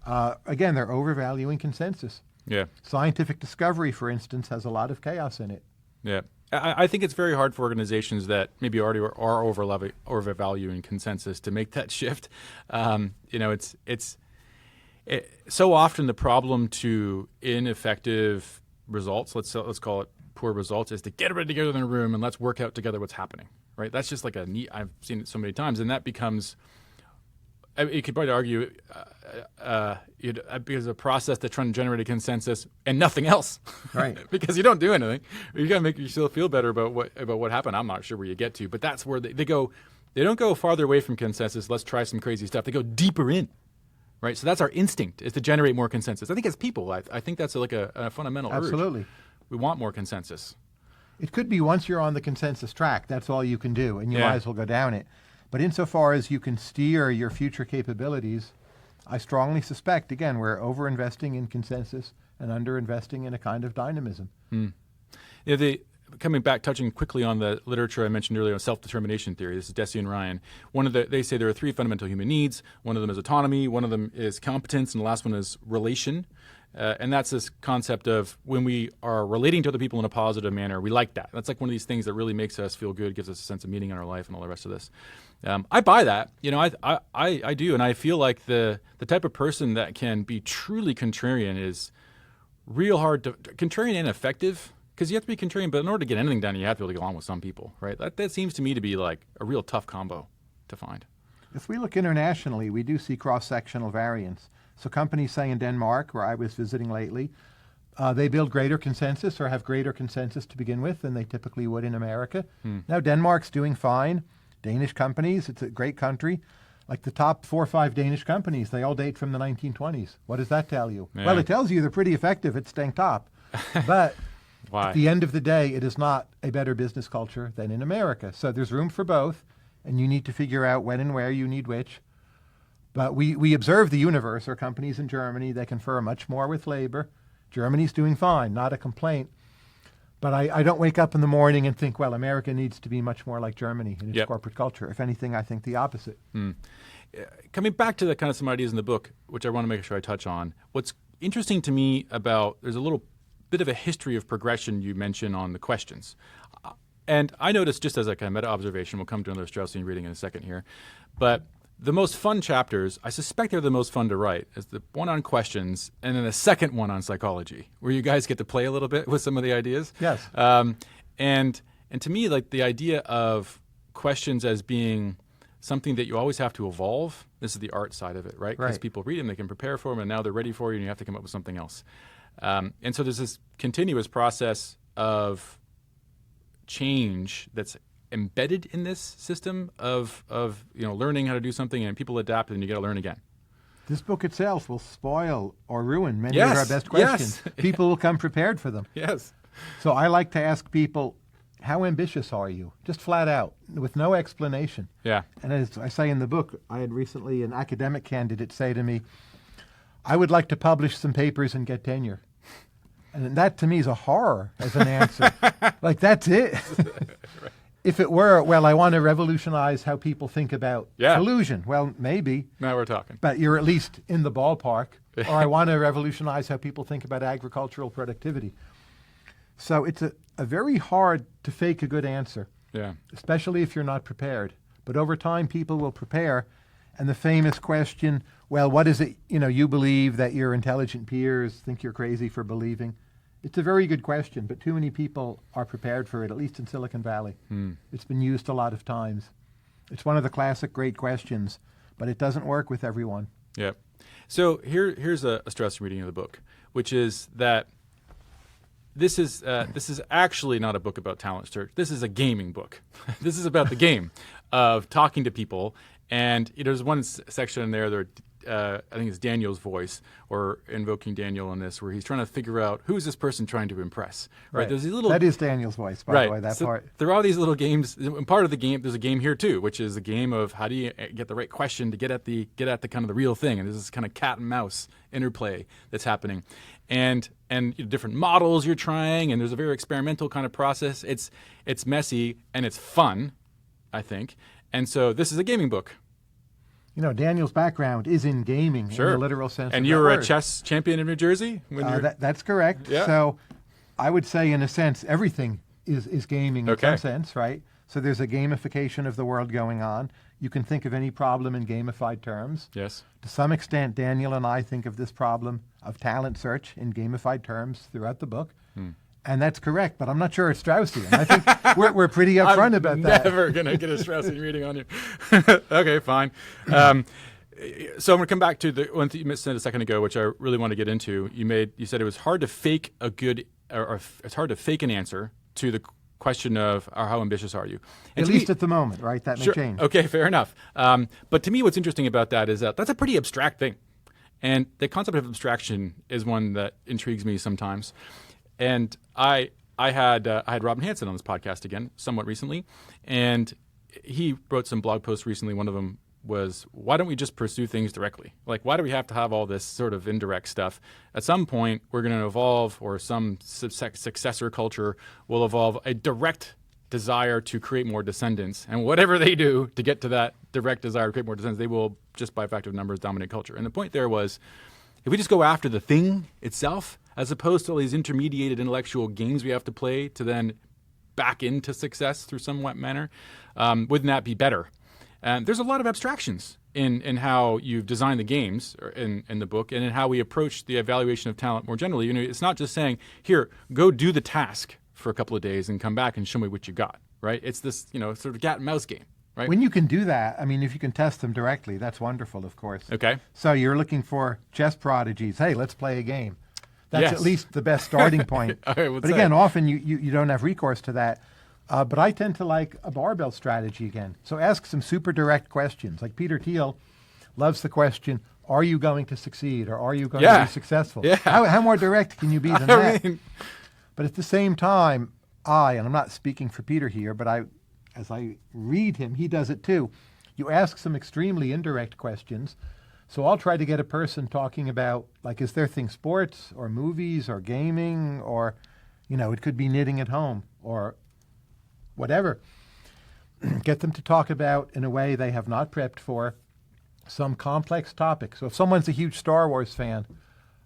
again, they're overvaluing consensus. Yeah. Scientific discovery, for instance, has a lot of chaos in it. Yeah. I think it's very hard for organizations that maybe already are overvaluing consensus to make that shift. It's so often the problem to ineffective results, let's call it poor results, is to get everybody together in a room and let's work out together what's happening, right? That's just like I've seen it so many times, and that becomes, you could probably argue, because of a process that's trying to generate a consensus and nothing else, Right. because you don't do anything. You got to make yourself feel better about what happened. I'm not sure where you get to, but that's where they go. They don't go farther away from consensus. Let's try some crazy stuff. They go deeper in, right? So that's our instinct, is to generate more consensus. I think as people, I think that's like a fundamental urge. Absolutely. We want more consensus. It could be once you're on the consensus track, that's all you can do, and you Yeah. might as well go down it. But insofar as you can steer your future capabilities, I strongly suspect, again, we're over-investing in consensus and under-investing in a kind of dynamism. Coming back, touching quickly on the literature I mentioned earlier on self-determination theory. This is Deci and Ryan. They say there are three fundamental human needs. One of them is autonomy, one of them is competence, and the last one is relation. And that's this concept of when we are relating to other people in a positive manner, we like that. That's like one of these things that really makes us feel good, gives us a sense of meaning in our life and all the rest of this. I buy that. I do. And I feel like the type of person that can be truly contrarian is real hard to, contrarian and effective, because you have to be contrarian, but in order to get anything done, you have to be able to get along with some people, right? That seems to me to be like a real tough combo to find. If we look internationally, we do see cross-sectional variance. So companies, say in Denmark, where I was visiting lately, they build greater consensus or have greater consensus to begin with than they typically would in America. Now Denmark's doing fine. Danish companies, it's a great country. Like the top 4 or 5 Danish companies, they all date from the 1920s. What does that tell you? Yeah. Well, it tells you they're pretty effective at staying top. But Why? at the end of the day, it is not a better business culture than in America. So there's room for both, and you need to figure out when and where you need which. But we observe the universe. There are companies in Germany that confer much more with labor. Germany's doing fine, not a complaint. But I don't wake up in the morning and think, well, America needs to be much more like Germany in its Yep. corporate culture. If anything, I think the opposite. Coming back to the kind of some ideas in the book, which I want to make sure I touch on, what's interesting to me about, there's a little bit of a history of progression you mention on the questions. And I noticed, just as a kind of meta observation, we'll come to another Straussian reading in a second here, but the most fun chapters, I suspect they're the most fun to write, is the one on questions and then the second one on psychology, where you guys get to play a little bit with some of the ideas. Yes. And to me, like the idea of questions as being something that you always have to evolve, this is the art side of it, right? Because Right. people read them, they can prepare for them, and now they're ready for you, and you have to come up with something else. And so there's this continuous process of change that's embedded in this system of learning how to do something, and people adapt, and you got to learn again. This book itself will spoil or ruin many of our best questions. Yes. People will come prepared for them. Yes. So I like to ask people, how ambitious are you? Just flat out, with no explanation. Yeah. And as I say in the book, I had recently an academic candidate say to me, I would like to publish some papers and get tenure. And that to me is a horror as an answer. Like, that's it. Right. If it were, well, I want to revolutionize how people think about Yeah. collusion. Well, maybe, Now we're talking. but you're at least in the ballpark. Or I want to revolutionize how people think about agricultural productivity. So it's a very hard to fake a good answer, Yeah. especially if you're not prepared. But over time, people will prepare. And the famous question, well, what is it, you believe that your intelligent peers think you're crazy for believing? It's a very good question, but too many people are prepared for it, at least in Silicon Valley. It's been used a lot of times. It's one of the classic great questions, but it doesn't work with everyone. Yeah. So here's a Straussian reading of the book, which is that this is actually not a book about talent search. This is a gaming book. This is about the game of talking to people. And there's one section in there, I think it's Daniel's voice, or invoking Daniel in this, where he's trying to figure out who's this person trying to impress. Right? There's these little That is Daniel's voice, by the way, that so part. there are these little games. And part of the game, there's a game here too, which is a game of how do you get the right question to get at the kind of the real thing. And there's this kind of cat and mouse interplay that's happening, and different models you're trying, and there's a very experimental kind of process. It's messy and it's fun, I think. And so this is a gaming book. Daniel's background is in gaming in the literal sense And of you that were a word. chess champion in New Jersey? That's correct. Yeah. So I would say, in a sense, everything is gaming in some sense, right? So there's a gamification of the world going on. You can think of any problem in gamified terms. Yes. To some extent, Daniel and I think of this problem of talent search in gamified terms throughout the book. And that's correct, but I'm not sure it's Straussian. I think we're pretty upfront about that. Never going to get a Straussian reading on you. Okay, fine. So I'm going to come back to the one thing you said a second ago, which I really want to get into. You said it was hard to fake it's hard to fake an answer to the question of how ambitious are you? And At least at the moment, right? That may change. Okay, fair enough. But to me, what's interesting about that is that that's a pretty abstract thing. And the concept of abstraction is one that intrigues me sometimes. And I had Robin Hanson on this podcast again, somewhat recently, and he wrote some blog posts recently. One of them was, why don't we just pursue things directly? Like, why do we have to have all this sort of indirect stuff? At some point, we're going to evolve, or some successor culture will evolve a direct desire to create more descendants. And whatever they do to get to that direct desire to create more descendants, they will, just by fact of numbers, dominate culture. And the point there was, if we just go after the thing itself, as opposed to all these intermediated intellectual games we have to play to then back into success through some manner, wouldn't that be better? And there's a lot of abstractions in how you've designed the games in the book, and in how we approach the evaluation of talent more generally. It's not just saying, here, go do the task for a couple of days and come back and show me what you got, right? It's this, sort of cat and mouse game, right? When you can do that, if you can test them directly, that's wonderful, of course. Okay. So you're looking for chess prodigies. Hey, let's play a game. That's Yes. at least the best starting point. I would But say. again, often you don't have recourse to that. But I tend to like a barbell strategy again. So ask some super direct questions. Like Peter Thiel loves the question, are you going to succeed, or are you going to be successful? Yeah. How more direct can you be than I that? mean, But at the same time, and I'm not speaking for Peter here, but as I read him, he does it too. You ask some extremely indirect questions. So I'll try to get a person talking about, like, is their thing sports or movies or gaming, or, it could be knitting at home or whatever. Get them to talk about, in a way they have not prepped for, some complex topic. So if someone's a huge Star Wars fan,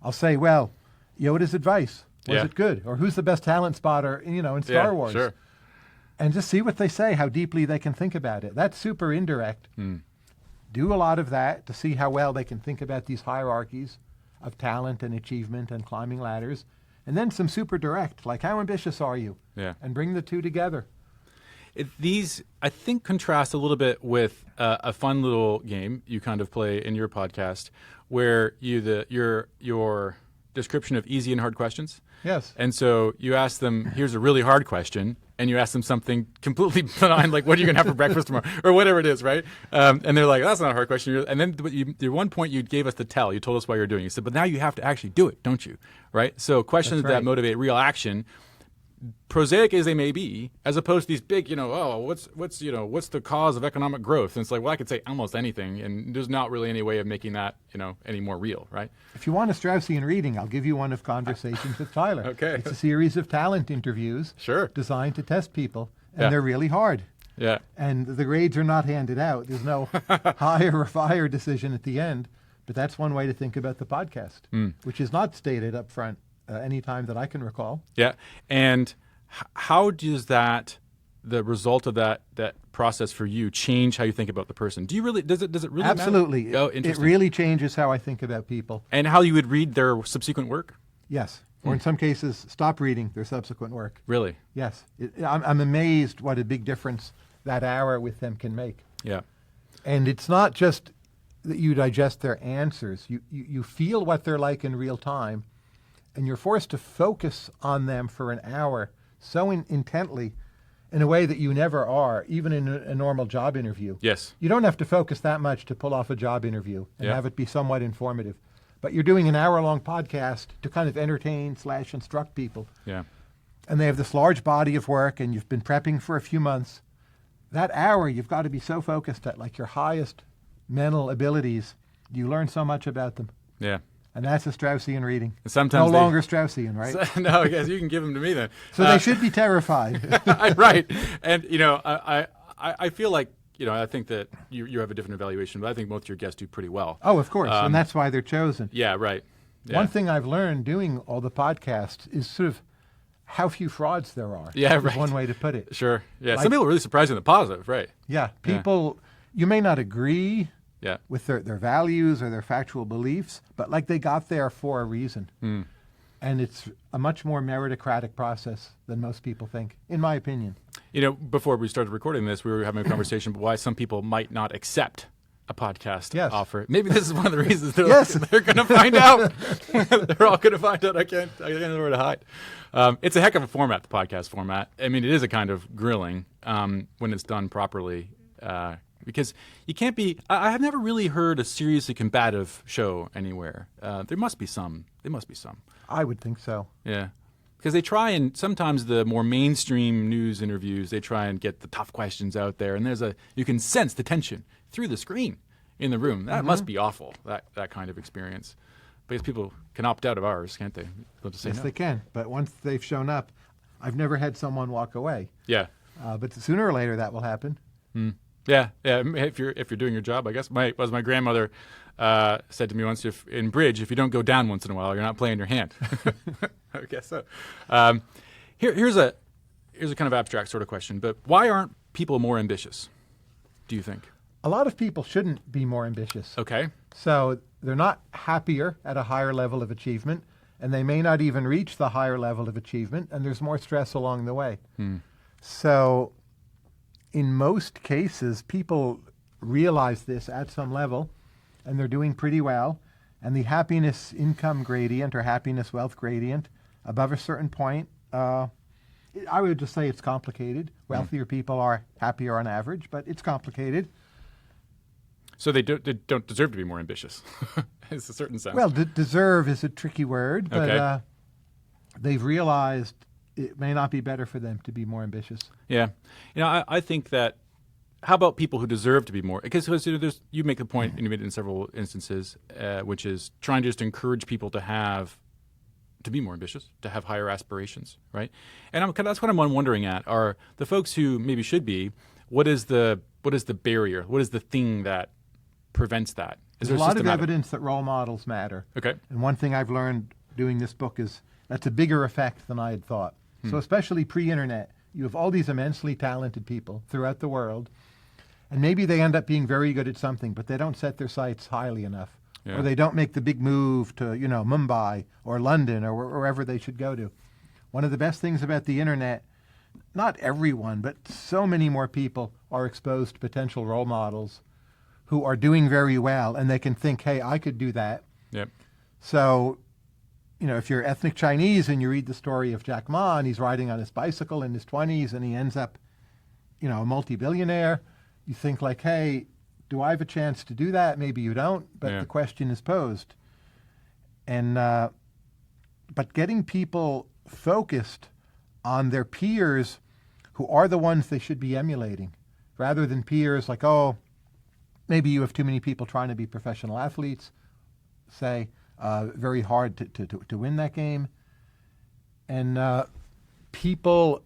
I'll say, well, Yoda's advice, was Yeah. it good? Or who's the best talent spotter, in Star Wars? Sure. and just see what they say, how deeply they can think about it. That's super indirect. Do a lot of that to see how well they can think about these hierarchies of talent and achievement and climbing ladders. And then some super direct, like how ambitious are you? Yeah. And bring the two together. These, I think, contrast a little bit with a fun little game you kind of play in your podcast, where your description of easy and hard questions. Yes. And so you ask them, here's a really hard question, and you ask them something completely benign, like, what are you going to have for breakfast tomorrow? Or whatever it is, right? And they're like, that's not a hard question. And then at one point you gave us the tell. You told us why you're doing it. You said, but now you have to actually do it, don't you? Right? So questions That's right. that motivate real action, prosaic as they may be, as opposed to these big, what's the cause of economic growth? And it's like, well, I could say almost anything, and there's not really any way of making that, any more real, right? If you want a Straussian reading, I'll give you one of Conversations with Tyler. Okay. It's a series of talent interviews Sure. designed to test people, and Yeah. they're really hard. Yeah. And the grades are not handed out. There's no hire or fire decision at the end. But that's one way to think about the podcast, which is not stated up front any time that I can recall. Yeah. And how does the result of that process for you change how you think about the person? Do you really, does it really matter? Absolutely. Oh, It interesting. really changes how I think about people. And how you would read their subsequent work? Yes. Or in some cases, stop reading their subsequent work. Really? Yes. I'm amazed what a big difference that hour with them can make. Yeah. And it's not just that you digest their answers. You feel what they're like in real time, and you're forced to focus on them for an hour so intently in a way that you never are, even in a normal job interview. Yes. You don't have to focus that much to pull off a job interview and Yeah. have it be somewhat informative. But you're doing an hour-long podcast to kind of entertain/instruct people. Yeah. And they have this large body of work, and you've been prepping for a few months. That hour, you've got to be so focused at like your highest mental abilities. You learn so much about them. Yeah. And that's a Straussian reading. Sometimes no they- longer Straussian, right? No, I guess you can give them to me then. So they should be terrified. Right. And, I feel like, I think that you have a different evaluation, but I think most of your guests do pretty well. Oh, of course. And that's why they're chosen. Yeah, right. Yeah. One thing I've learned doing all the podcasts is sort of how few frauds there are. Yeah, is right. one way to put it. Sure. Yeah. Like- Some people are really surprising the positive, right? Yeah. People, you may not agree Yeah. with their values or their factual beliefs, but like they got there for a reason. And it's a much more meritocratic process than most people think, in my opinion. Before we started recording this, we were having a conversation about why some people might not accept a podcast Yes. offer. Maybe this is one of the reasons they're, Yes. they're going to find out. They're all going to find out. I can't know where to hide. It's a heck of a format, the podcast format. I mean, it is a kind of grilling when it's done properly. Because you can't be. I have never really heard a seriously combative show anywhere. There must be some. There must be some. I would think so. Yeah. Because they try, and sometimes the more mainstream news interviews, they try and get the tough questions out there, and you can sense the tension through the screen in the room. That must be awful, that kind of experience. Because people can opt out of ours, can't they? They'll just say Yes, no. they can. But once they've shown up, I've never had someone walk away. Yeah. But sooner or later, that will happen. Yeah, yeah. If you're doing your job, I guess. My grandmother said to me once, if in bridge, if you don't go down once in a while, you're not playing your hand. I guess so. Here's a kind of abstract sort of question, but why aren't people more ambitious? Do you think? A lot of people shouldn't be more ambitious. Okay. So they're not happier at a higher level of achievement, and they may not even reach the higher level of achievement, and there's more stress along the way. So in most cases, people realize this at some level, and they're doing pretty well, and the happiness income gradient or happiness wealth gradient above a certain point, I would just say it's complicated. Wealthier people are happier on average, but it's complicated. So they don't deserve to be more ambitious. It's a certain sense. Well, deserve is a tricky word, but Okay. they've realized it may not be better for them to be more ambitious. Yeah. I think that, how about people who deserve to be more? Because you make the point, and you made it in several instances, which is trying to just encourage people to be more ambitious, to have higher aspirations, right? And that's what I'm wondering at, are the folks who maybe should be, what is the barrier? What is the thing that prevents that? Is There's a there lot of systematic- evidence that role models matter. Okay. And one thing I've learned doing this book is that's a bigger effect than I had thought. So especially pre-internet, You have all these immensely talented people throughout the world, and maybe they end up being very good at something, but they don't set their sights highly enough. Yeah. Or they don't make the big move to, Mumbai or London or wherever they should go to. One of the best things about the internet, not everyone, but so many more people are exposed to potential role models who are doing very well, and they can think, hey, I could do that. Yep. So, if you're ethnic Chinese and you read the story of Jack Ma and he's riding on his bicycle in his 20s and he ends up, a multi-billionaire, you think like, hey, do I have a chance to do that? Maybe you don't, but Yeah. the question is posed. And but getting people focused on their peers who are the ones they should be emulating, rather than peers like, oh, maybe you have too many people trying to be professional athletes, say, very hard to win that game. And people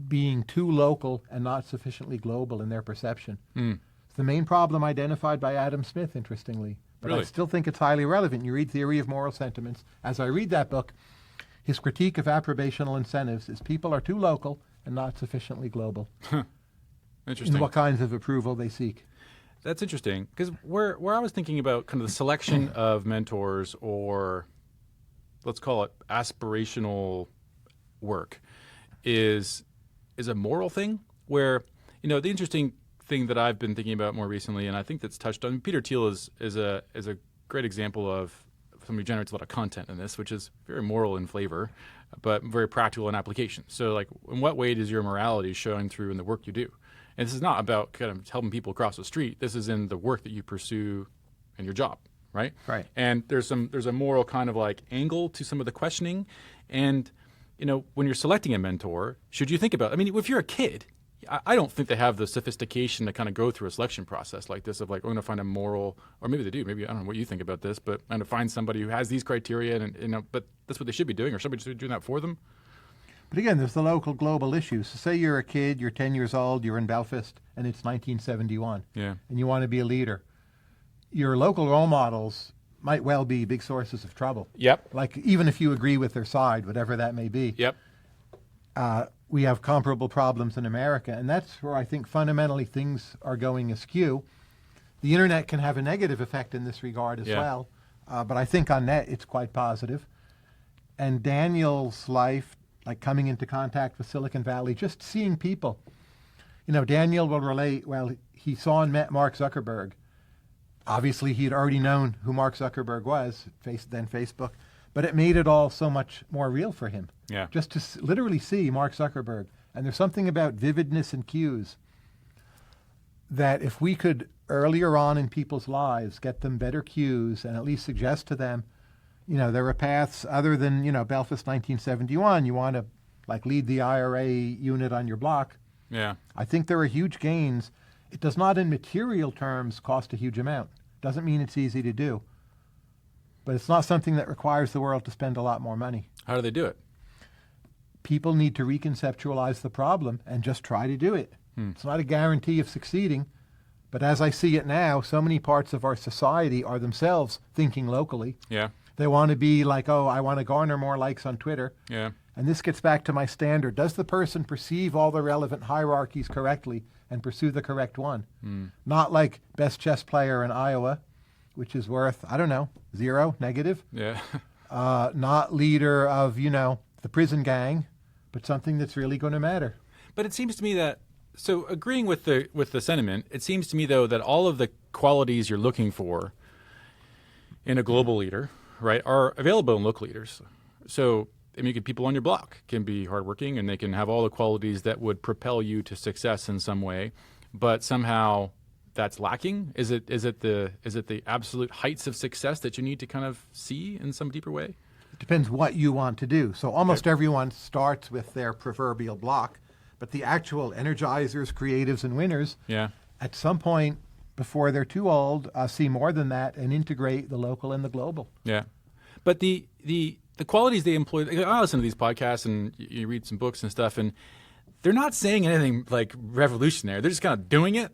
being too local and not sufficiently global in their perception. It's the main problem identified by Adam Smith, interestingly. But I Really? still think it's highly relevant. You read Theory of Moral Sentiments. As I read that book, his critique of approbational incentives is people are too local and not sufficiently global Interesting. in what kinds of approval they seek. That's interesting because where I was thinking about kind of the selection of mentors, or let's call it aspirational work, is a moral thing where, the interesting thing that I've been thinking about more recently, and I think that's touched on, Peter Thiel is a great example of somebody who generates a lot of content in this, which is very moral in flavor, but very practical in application. So like, in what way does your morality showing through in the work you do? And this is not about kind of helping people across the street. This is in the work that you pursue in your job, right? Right. And there's a moral kind of like angle to some of the questioning. And, when you're selecting a mentor, should you think about, if you're a kid, I don't think they have the sophistication to kind of go through a selection process like this of like, we're going to find a moral, or maybe they do, maybe, I don't know what you think about this, but I'm going to find somebody who has these criteria and, but that's what they should be doing, or somebody should be doing that for them. But again, there's the local global issues. So say you're a kid, you're 10 years old, you're in Belfast, and it's 1971, Yeah. and you want to be a leader. Your local role models might well be big sources of trouble. Yep. Like, even if you agree with their side, whatever that may be. Yep. We have comparable problems in America, and that's where I think fundamentally things are going askew. The internet can have a negative effect in this regard as Yeah. well, but I think on net it's quite positive. And Daniel's life, like coming into contact with Silicon Valley, just seeing people. Daniel will relate, well, he saw and met Mark Zuckerberg. Obviously, he had already known who Mark Zuckerberg was, then Facebook, but it made it all so much more real for him. Yeah. Just to literally see Mark Zuckerberg. And there's something about vividness and cues that if we could earlier on in people's lives get them better cues and at least suggest to them, there are paths other than, Belfast 1971, you want to like lead the IRA unit on your block. Yeah. I think there are huge gains. It does not in material terms cost a huge amount. Doesn't mean it's easy to do. But it's not something that requires the world to spend a lot more money. How do they do it? People need to reconceptualize the problem and just try to do it. It's not a guarantee of succeeding, but as I see it now, so many parts of our society are themselves thinking locally. Yeah. They want to be like, oh, I want to garner more likes on Twitter. Yeah. And this gets back to my standard. Does the person perceive all the relevant hierarchies correctly and pursue the correct one? Not like best chess player in Iowa, which is worth, I don't know, 0, negative. Yeah. Not leader of, the prison gang, but something that's really going to matter. But it seems to me that, so agreeing with the sentiment, it seems to me though that all of the qualities you're looking for in a global leader, right, are available in local leaders. So people on your block can be hardworking and they can have all the qualities that would propel you to success in some way, but somehow that's lacking. Is it the absolute heights of success that you need to kind of see in some deeper way? It depends what you want to do. So almost everyone starts with their proverbial block, but the actual energizers, creatives, and winners, Yeah. at some point before they're too old, see more than that and integrate the local and the global. Yeah. But the qualities they employ, I listen to these podcasts and you read some books and stuff, and they're not saying anything like revolutionary. They're just kind of doing it,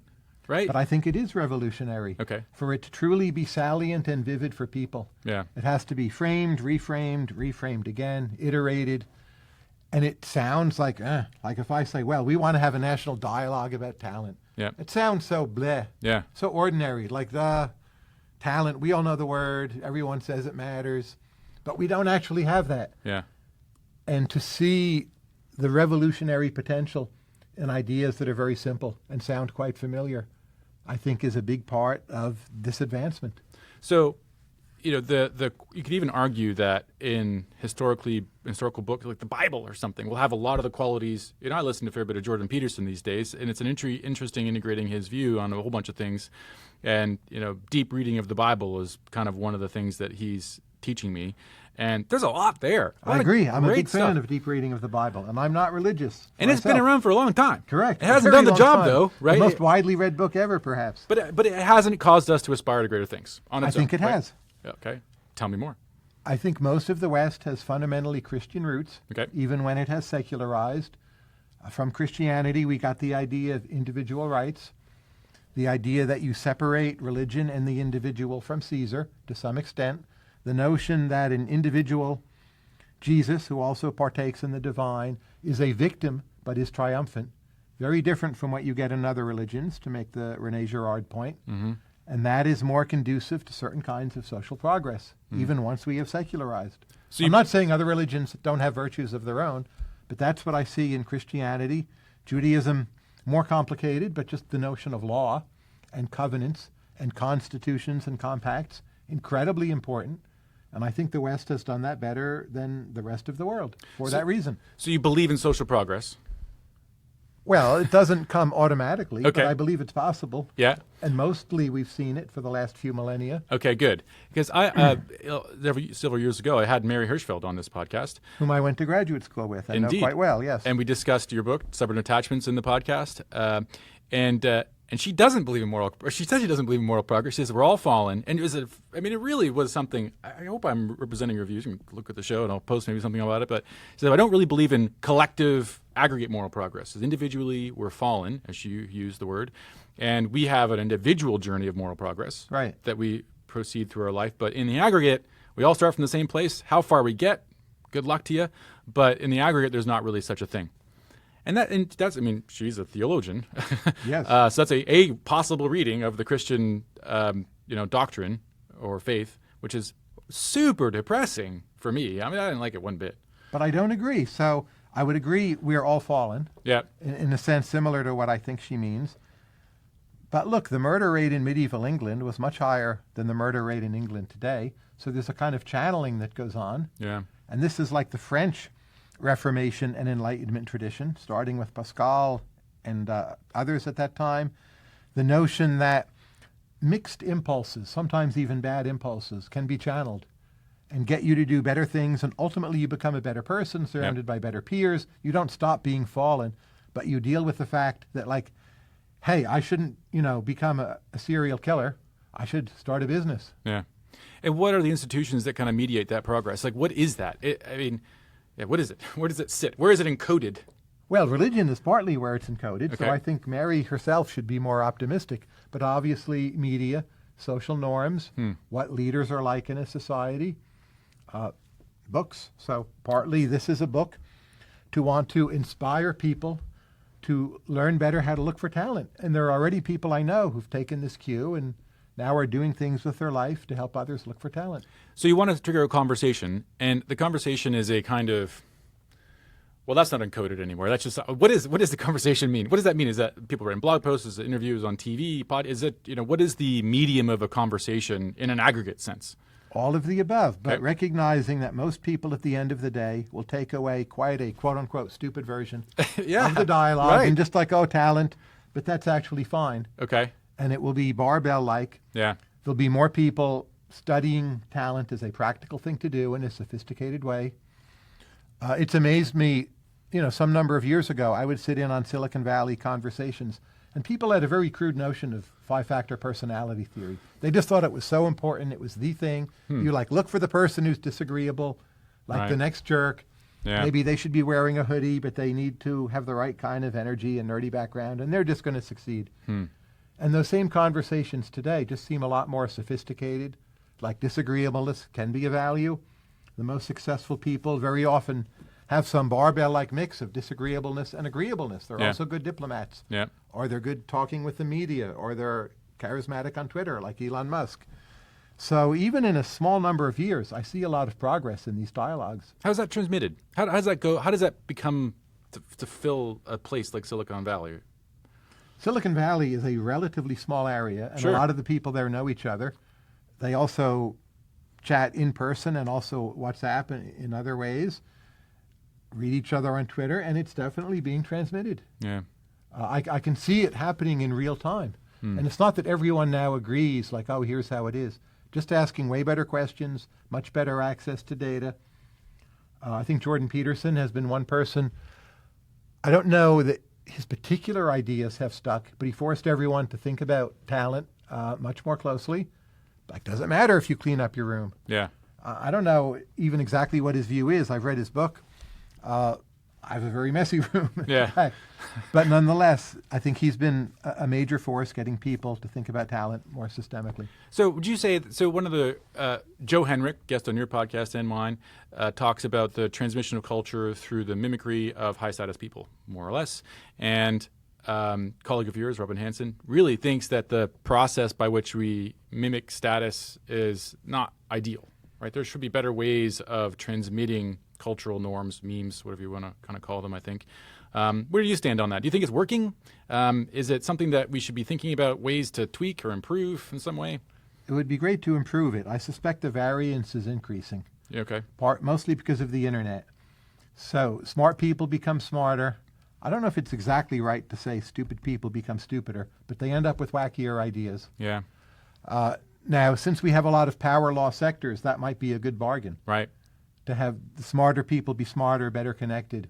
right? But I think it is revolutionary. Okay. For it to truly be salient and vivid for people. Yeah. It has to be framed, reframed again, iterated. And it sounds like if I say, well, we want to have a national dialogue about talent. Yeah. It sounds so bleh, Yeah. so ordinary, like the talent. We all know the word. Everyone says it matters. But we don't actually have that. Yeah. And to see the revolutionary potential in ideas that are very simple and sound quite familiar, I think is a big part of this advancement. So, you know, you could even argue that in historical books like the Bible or something will have a lot of the qualities. You know, I listen to a fair bit of Jordan Peterson these days, and it's an interesting integrating his view on a whole bunch of things. And you know, deep reading of the Bible is kind of one of the things that he's teaching me. And there's a lot there. I agree. I'm a great big fan stuff. of deep reading of the Bible, and I'm not religious. And it's been myself. around for a long time. Correct. It A hasn't very done the long job time. though, right? The most widely read book ever, perhaps. But it hasn't caused us to aspire to greater things on I its think own, it right? has. Okay. Tell me more. I think most of the West has fundamentally Christian roots, Okay. even when it has secularized. From Christianity, we got the idea of individual rights, the idea that you separate religion and the individual from Caesar to some extent, the notion that an individual, Jesus, who also partakes in the divine, is a victim but is triumphant. Very different from what you get in other religions, to make the René Girard point. Mm-hmm. And that is more conducive to certain kinds of social progress, even once we have secularized. So I'm not saying other religions don't have virtues of their own, but that's what I see in Christianity. Judaism, more complicated, but just the notion of law and covenants and constitutions and compacts, incredibly important. And I think the West has done that better than the rest of the world for that reason. So you believe in social progress? Well, it doesn't come automatically, Okay. but I believe it's possible. Yeah. And mostly we've seen it for the last few millennia, Okay, good. Because several years ago, I had Mary Hirschfeld on this podcast, whom I went to graduate school with. I know Indeed. quite well, yes. and we discussed your book, Stubborn Attachments, in the podcast. And she doesn't believe in moral. Or she says she doesn't believe in moral progress. She says we're all fallen, and it really was something. I hope I'm representing your views. You can look at the show, and I'll post maybe something about it. But she said I don't really believe in collective, aggregate moral progress. As individually, we're fallen, as you used the word, and we have an individual journey of moral progress. Right. That we proceed through our life, but in the aggregate, we all start from the same place. How far we get, good luck to you. But in the aggregate, there's not really such a thing. And that's, I mean, she's a theologian. Yes. So that's a possible reading of the Christian, doctrine or faith, which is super depressing for me. I mean, I didn't like it one bit. But I don't agree. So I would agree we are all fallen, Yeah. in a sense similar to what I think she means. But look, the murder rate in medieval England was much higher than the murder rate in England today. So there's a kind of channeling that goes on. Yeah. And this is like the French Reformation and Enlightenment tradition, starting with Pascal and others at that time. The notion that mixed impulses, sometimes even bad impulses, can be channeled and get you to do better things, and ultimately you become a better person, surrounded by better peers. You don't stop being fallen, but you deal with the fact that, like, hey, I shouldn't, become a serial killer. I should start a business. Yeah. And what are the institutions that kind of mediate that progress? Like, what is that? What is it? Where does it sit? Where is it encoded? Well, religion is partly where it's encoded, so Okay. I think Mary herself should be more optimistic. But obviously, media, social norms, what leaders are like in a society, books. So partly this is a book to want to inspire people to learn better how to look for talent. And there are already people I know who've taken this cue and now are doing things with their life to help others look for talent. So you want to trigger a conversation, and the conversation is a kind of, well, that's not encoded anymore. That's just, what does the conversation mean? What does that mean? Is that people writing blog posts? Is it interviews on TV? Is it, what is the medium of a conversation in an aggregate sense? All of the above, but Okay. recognizing that most people at the end of the day will take away quite a quote-unquote stupid version Yeah, of the dialogue right. and just like, oh, talent, but that's actually fine. Okay. And it will be barbell-like. Yeah. There'll be more people studying talent as a practical thing to do in a sophisticated way. It's amazed me, some number of years ago, I would sit in on Silicon Valley conversations, and people had a very crude notion of five-factor personality theory. They just thought it was so important. It was the thing. You look for the person who's disagreeable, like the Right. next jerk. Yeah. Maybe they should be wearing a hoodie, but they need to have the right kind of energy and nerdy background, and they're just going to succeed. And those same conversations today just seem a lot more sophisticated, like disagreeableness can be a value. The most successful people very often have some barbell-like mix of disagreeableness and agreeableness. They're Yeah. also good diplomats. Yeah. Or they're good talking with the media, or they're charismatic on Twitter like Elon Musk. So even in a small number of years, I see a lot of progress in these dialogues. How's that transmitted? How does that go? How does that become to fill a place like Silicon Valley? Silicon Valley is a relatively small area, and Sure. a lot of the people there know each other. They also chat in person and also WhatsApp in other ways, read each other on Twitter, and it's definitely being transmitted. Yeah. I can see it happening in real time. And it's not that everyone now agrees, like, oh, here's how it is. Just asking way better questions, much better access to data. I think Jordan Peterson has been one person. I don't know that his particular ideas have stuck, but he forced everyone to think about talent much more closely. Like, doesn't matter if you clean up your room. Yeah. I don't know even exactly what his view is. I've read his book. I have a very messy room. in Yeah. fact. But nonetheless, I think he's been a major force getting people to think about talent more systemically. So would you say, so one of the, Joe Henrich, guest on your podcast and mine, talks about the transmission of culture through the mimicry of high status people, more or less. And colleague of yours, Robin Hanson, really thinks that the process by which we mimic status is not ideal, right? There should be better ways of transmitting cultural norms, memes, whatever you want to kind of call them, I think. Where do you stand on that? Do you think it's working? Is it something that we should be thinking about ways to tweak or improve in some way? It would be great to improve it. I suspect the variance is increasing, Yeah, okay. mostly because of the internet. So smart people become smarter. I don't know if it's exactly right to say stupid people become stupider, but they end up with wackier ideas. Yeah, Now, since we have a lot of power law sectors, that might be a good bargain right. to have the smarter people be smarter, better connected.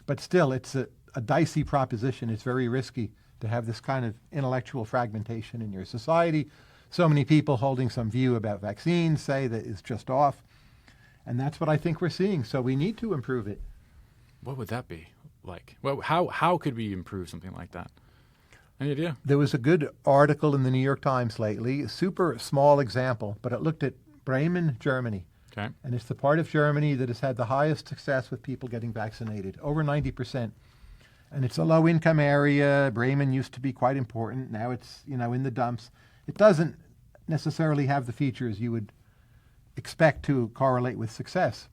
But still, it's a dicey proposition. It's very risky to have this kind of intellectual fragmentation in your society. So many people holding some view about vaccines say that it's just off. And that's what I think we're seeing. So we need to improve it. What would that be like? Well, how could we improve something like that? Any idea? There was a good article in the New York Times lately, a super small example, but it looked at Bremen, Germany. Okay. And it's the part of Germany that has had the highest success with people getting vaccinated, over 90%. And it's a low-income area. Bremen used to be quite important. Now it's, in the dumps. It doesn't necessarily have the features you would expect to correlate with success.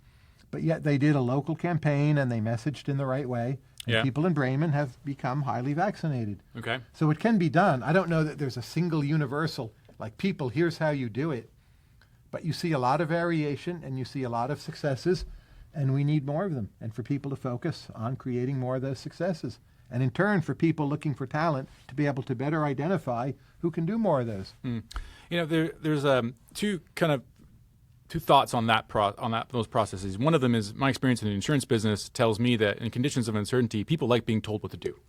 But yet they did a local campaign and they messaged in the right way. And Yeah. people in Bremen have become highly vaccinated. Okay. So it can be done. I don't know that there's a single universal, like, people, here's how you do it. But you see a lot of variation and you see a lot of successes, and we need more of them. And for people to focus on creating more of those successes. And in turn, for people looking for talent to be able to better identify who can do more of those. There's two thoughts on those processes. One of them is my experience in the insurance business tells me that in conditions of uncertainty, people like being told what to do.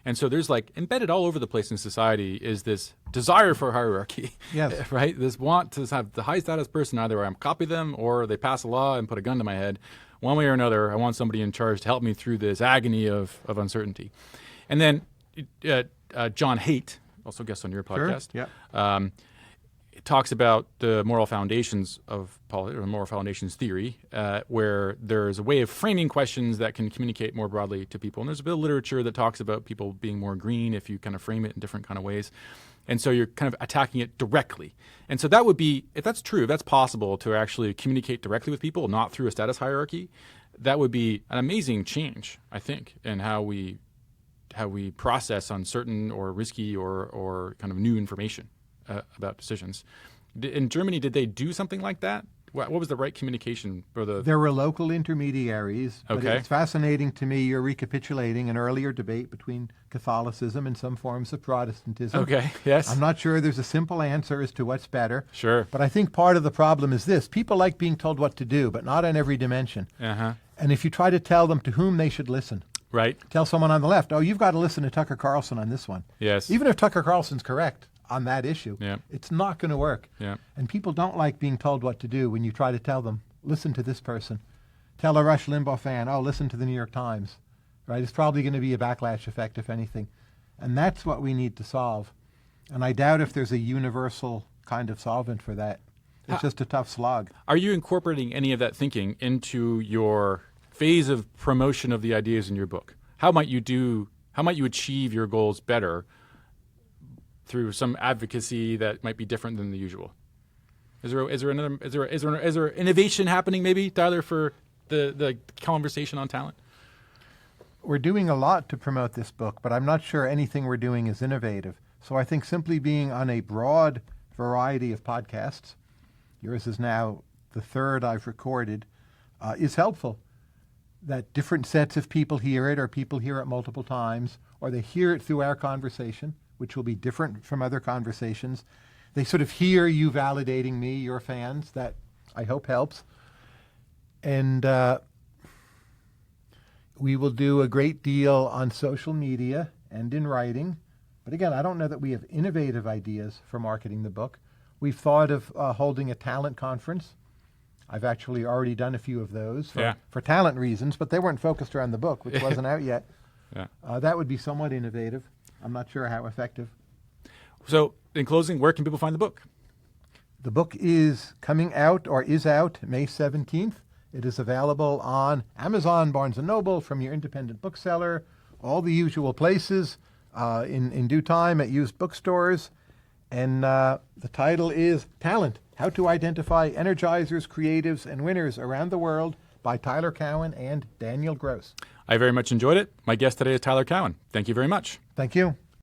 And so there's embedded all over the place in society is this desire for hierarchy, Yes. right? This want to have the high status person either I copy them or they pass a law and put a gun to my head. One way or another, I want somebody in charge to help me through this agony of uncertainty. And then John Haidt, also guest on your podcast, Yeah. it talks about the moral foundations of politics, or moral foundations theory, where there's a way of framing questions that can communicate more broadly to people. And there's a bit of literature that talks about people being more green if you kind of frame it in different kind of ways. And so you're kind of attacking it directly. And so that would be, if that's true, if that's possible to actually communicate directly with people, not through a status hierarchy, that would be an amazing change, I think, in how we process uncertain or risky or kind of new information about decisions. In Germany, did they do something like that? What was the right communication for the? There were local intermediaries, but Okay. it's fascinating to me you're recapitulating an earlier debate between Catholicism and some forms of Protestantism. Okay. Yes. I'm not sure there's a simple answer as to what's better. Sure. But I think part of the problem is this. People like being told what to do, but not on every dimension. Uh-huh. And if you try to tell them to whom they should listen, Right. tell someone on the left, oh, you've got to listen to Tucker Carlson on this one. Yes. Even if Tucker Carlson's correct on that issue, Yeah. it's not going to work. Yeah. And people don't like being told what to do when you try to tell them, listen to this person. Tell a Rush Limbaugh fan, oh, listen to the New York Times. Right? It's probably going to be a backlash effect, if anything. And that's what we need to solve. And I doubt if there's a universal kind of solvent for that. It's just a tough slog. Are you incorporating any of that thinking into your phase of promotion of the ideas in your book? How might you achieve your goals better through some advocacy that might be different than the usual? Is there innovation happening maybe, Tyler, for the conversation on talent? We're doing a lot to promote this book, but I'm not sure anything we're doing is innovative. So I think simply being on a broad variety of podcasts, yours is now the third I've recorded, is helpful. That different sets of people hear it, or people hear it multiple times, or they hear it through our conversation, which will be different from other conversations. They sort of hear you validating me, your fans. That, I hope, helps. And we will do a great deal on social media and in writing. But again, I don't know that we have innovative ideas for marketing the book. We've thought of holding a talent conference. I've actually already done a few of those for talent reasons, but they weren't focused around the book, which wasn't out yet. Yeah. That would be somewhat innovative. I'm not sure how effective. So, in closing, where can people find the book? The book is coming out, or is out, May 17th. It is available on Amazon, Barnes & Noble, from your independent bookseller, all the usual places, in due time at used bookstores. And the title is Talent, How to Identify Energizers, Creatives, and Winners Around the World by Tyler Cowen and Daniel Gross. I very much enjoyed it. My guest today is Tyler Cowen. Thank you very much. Thank you.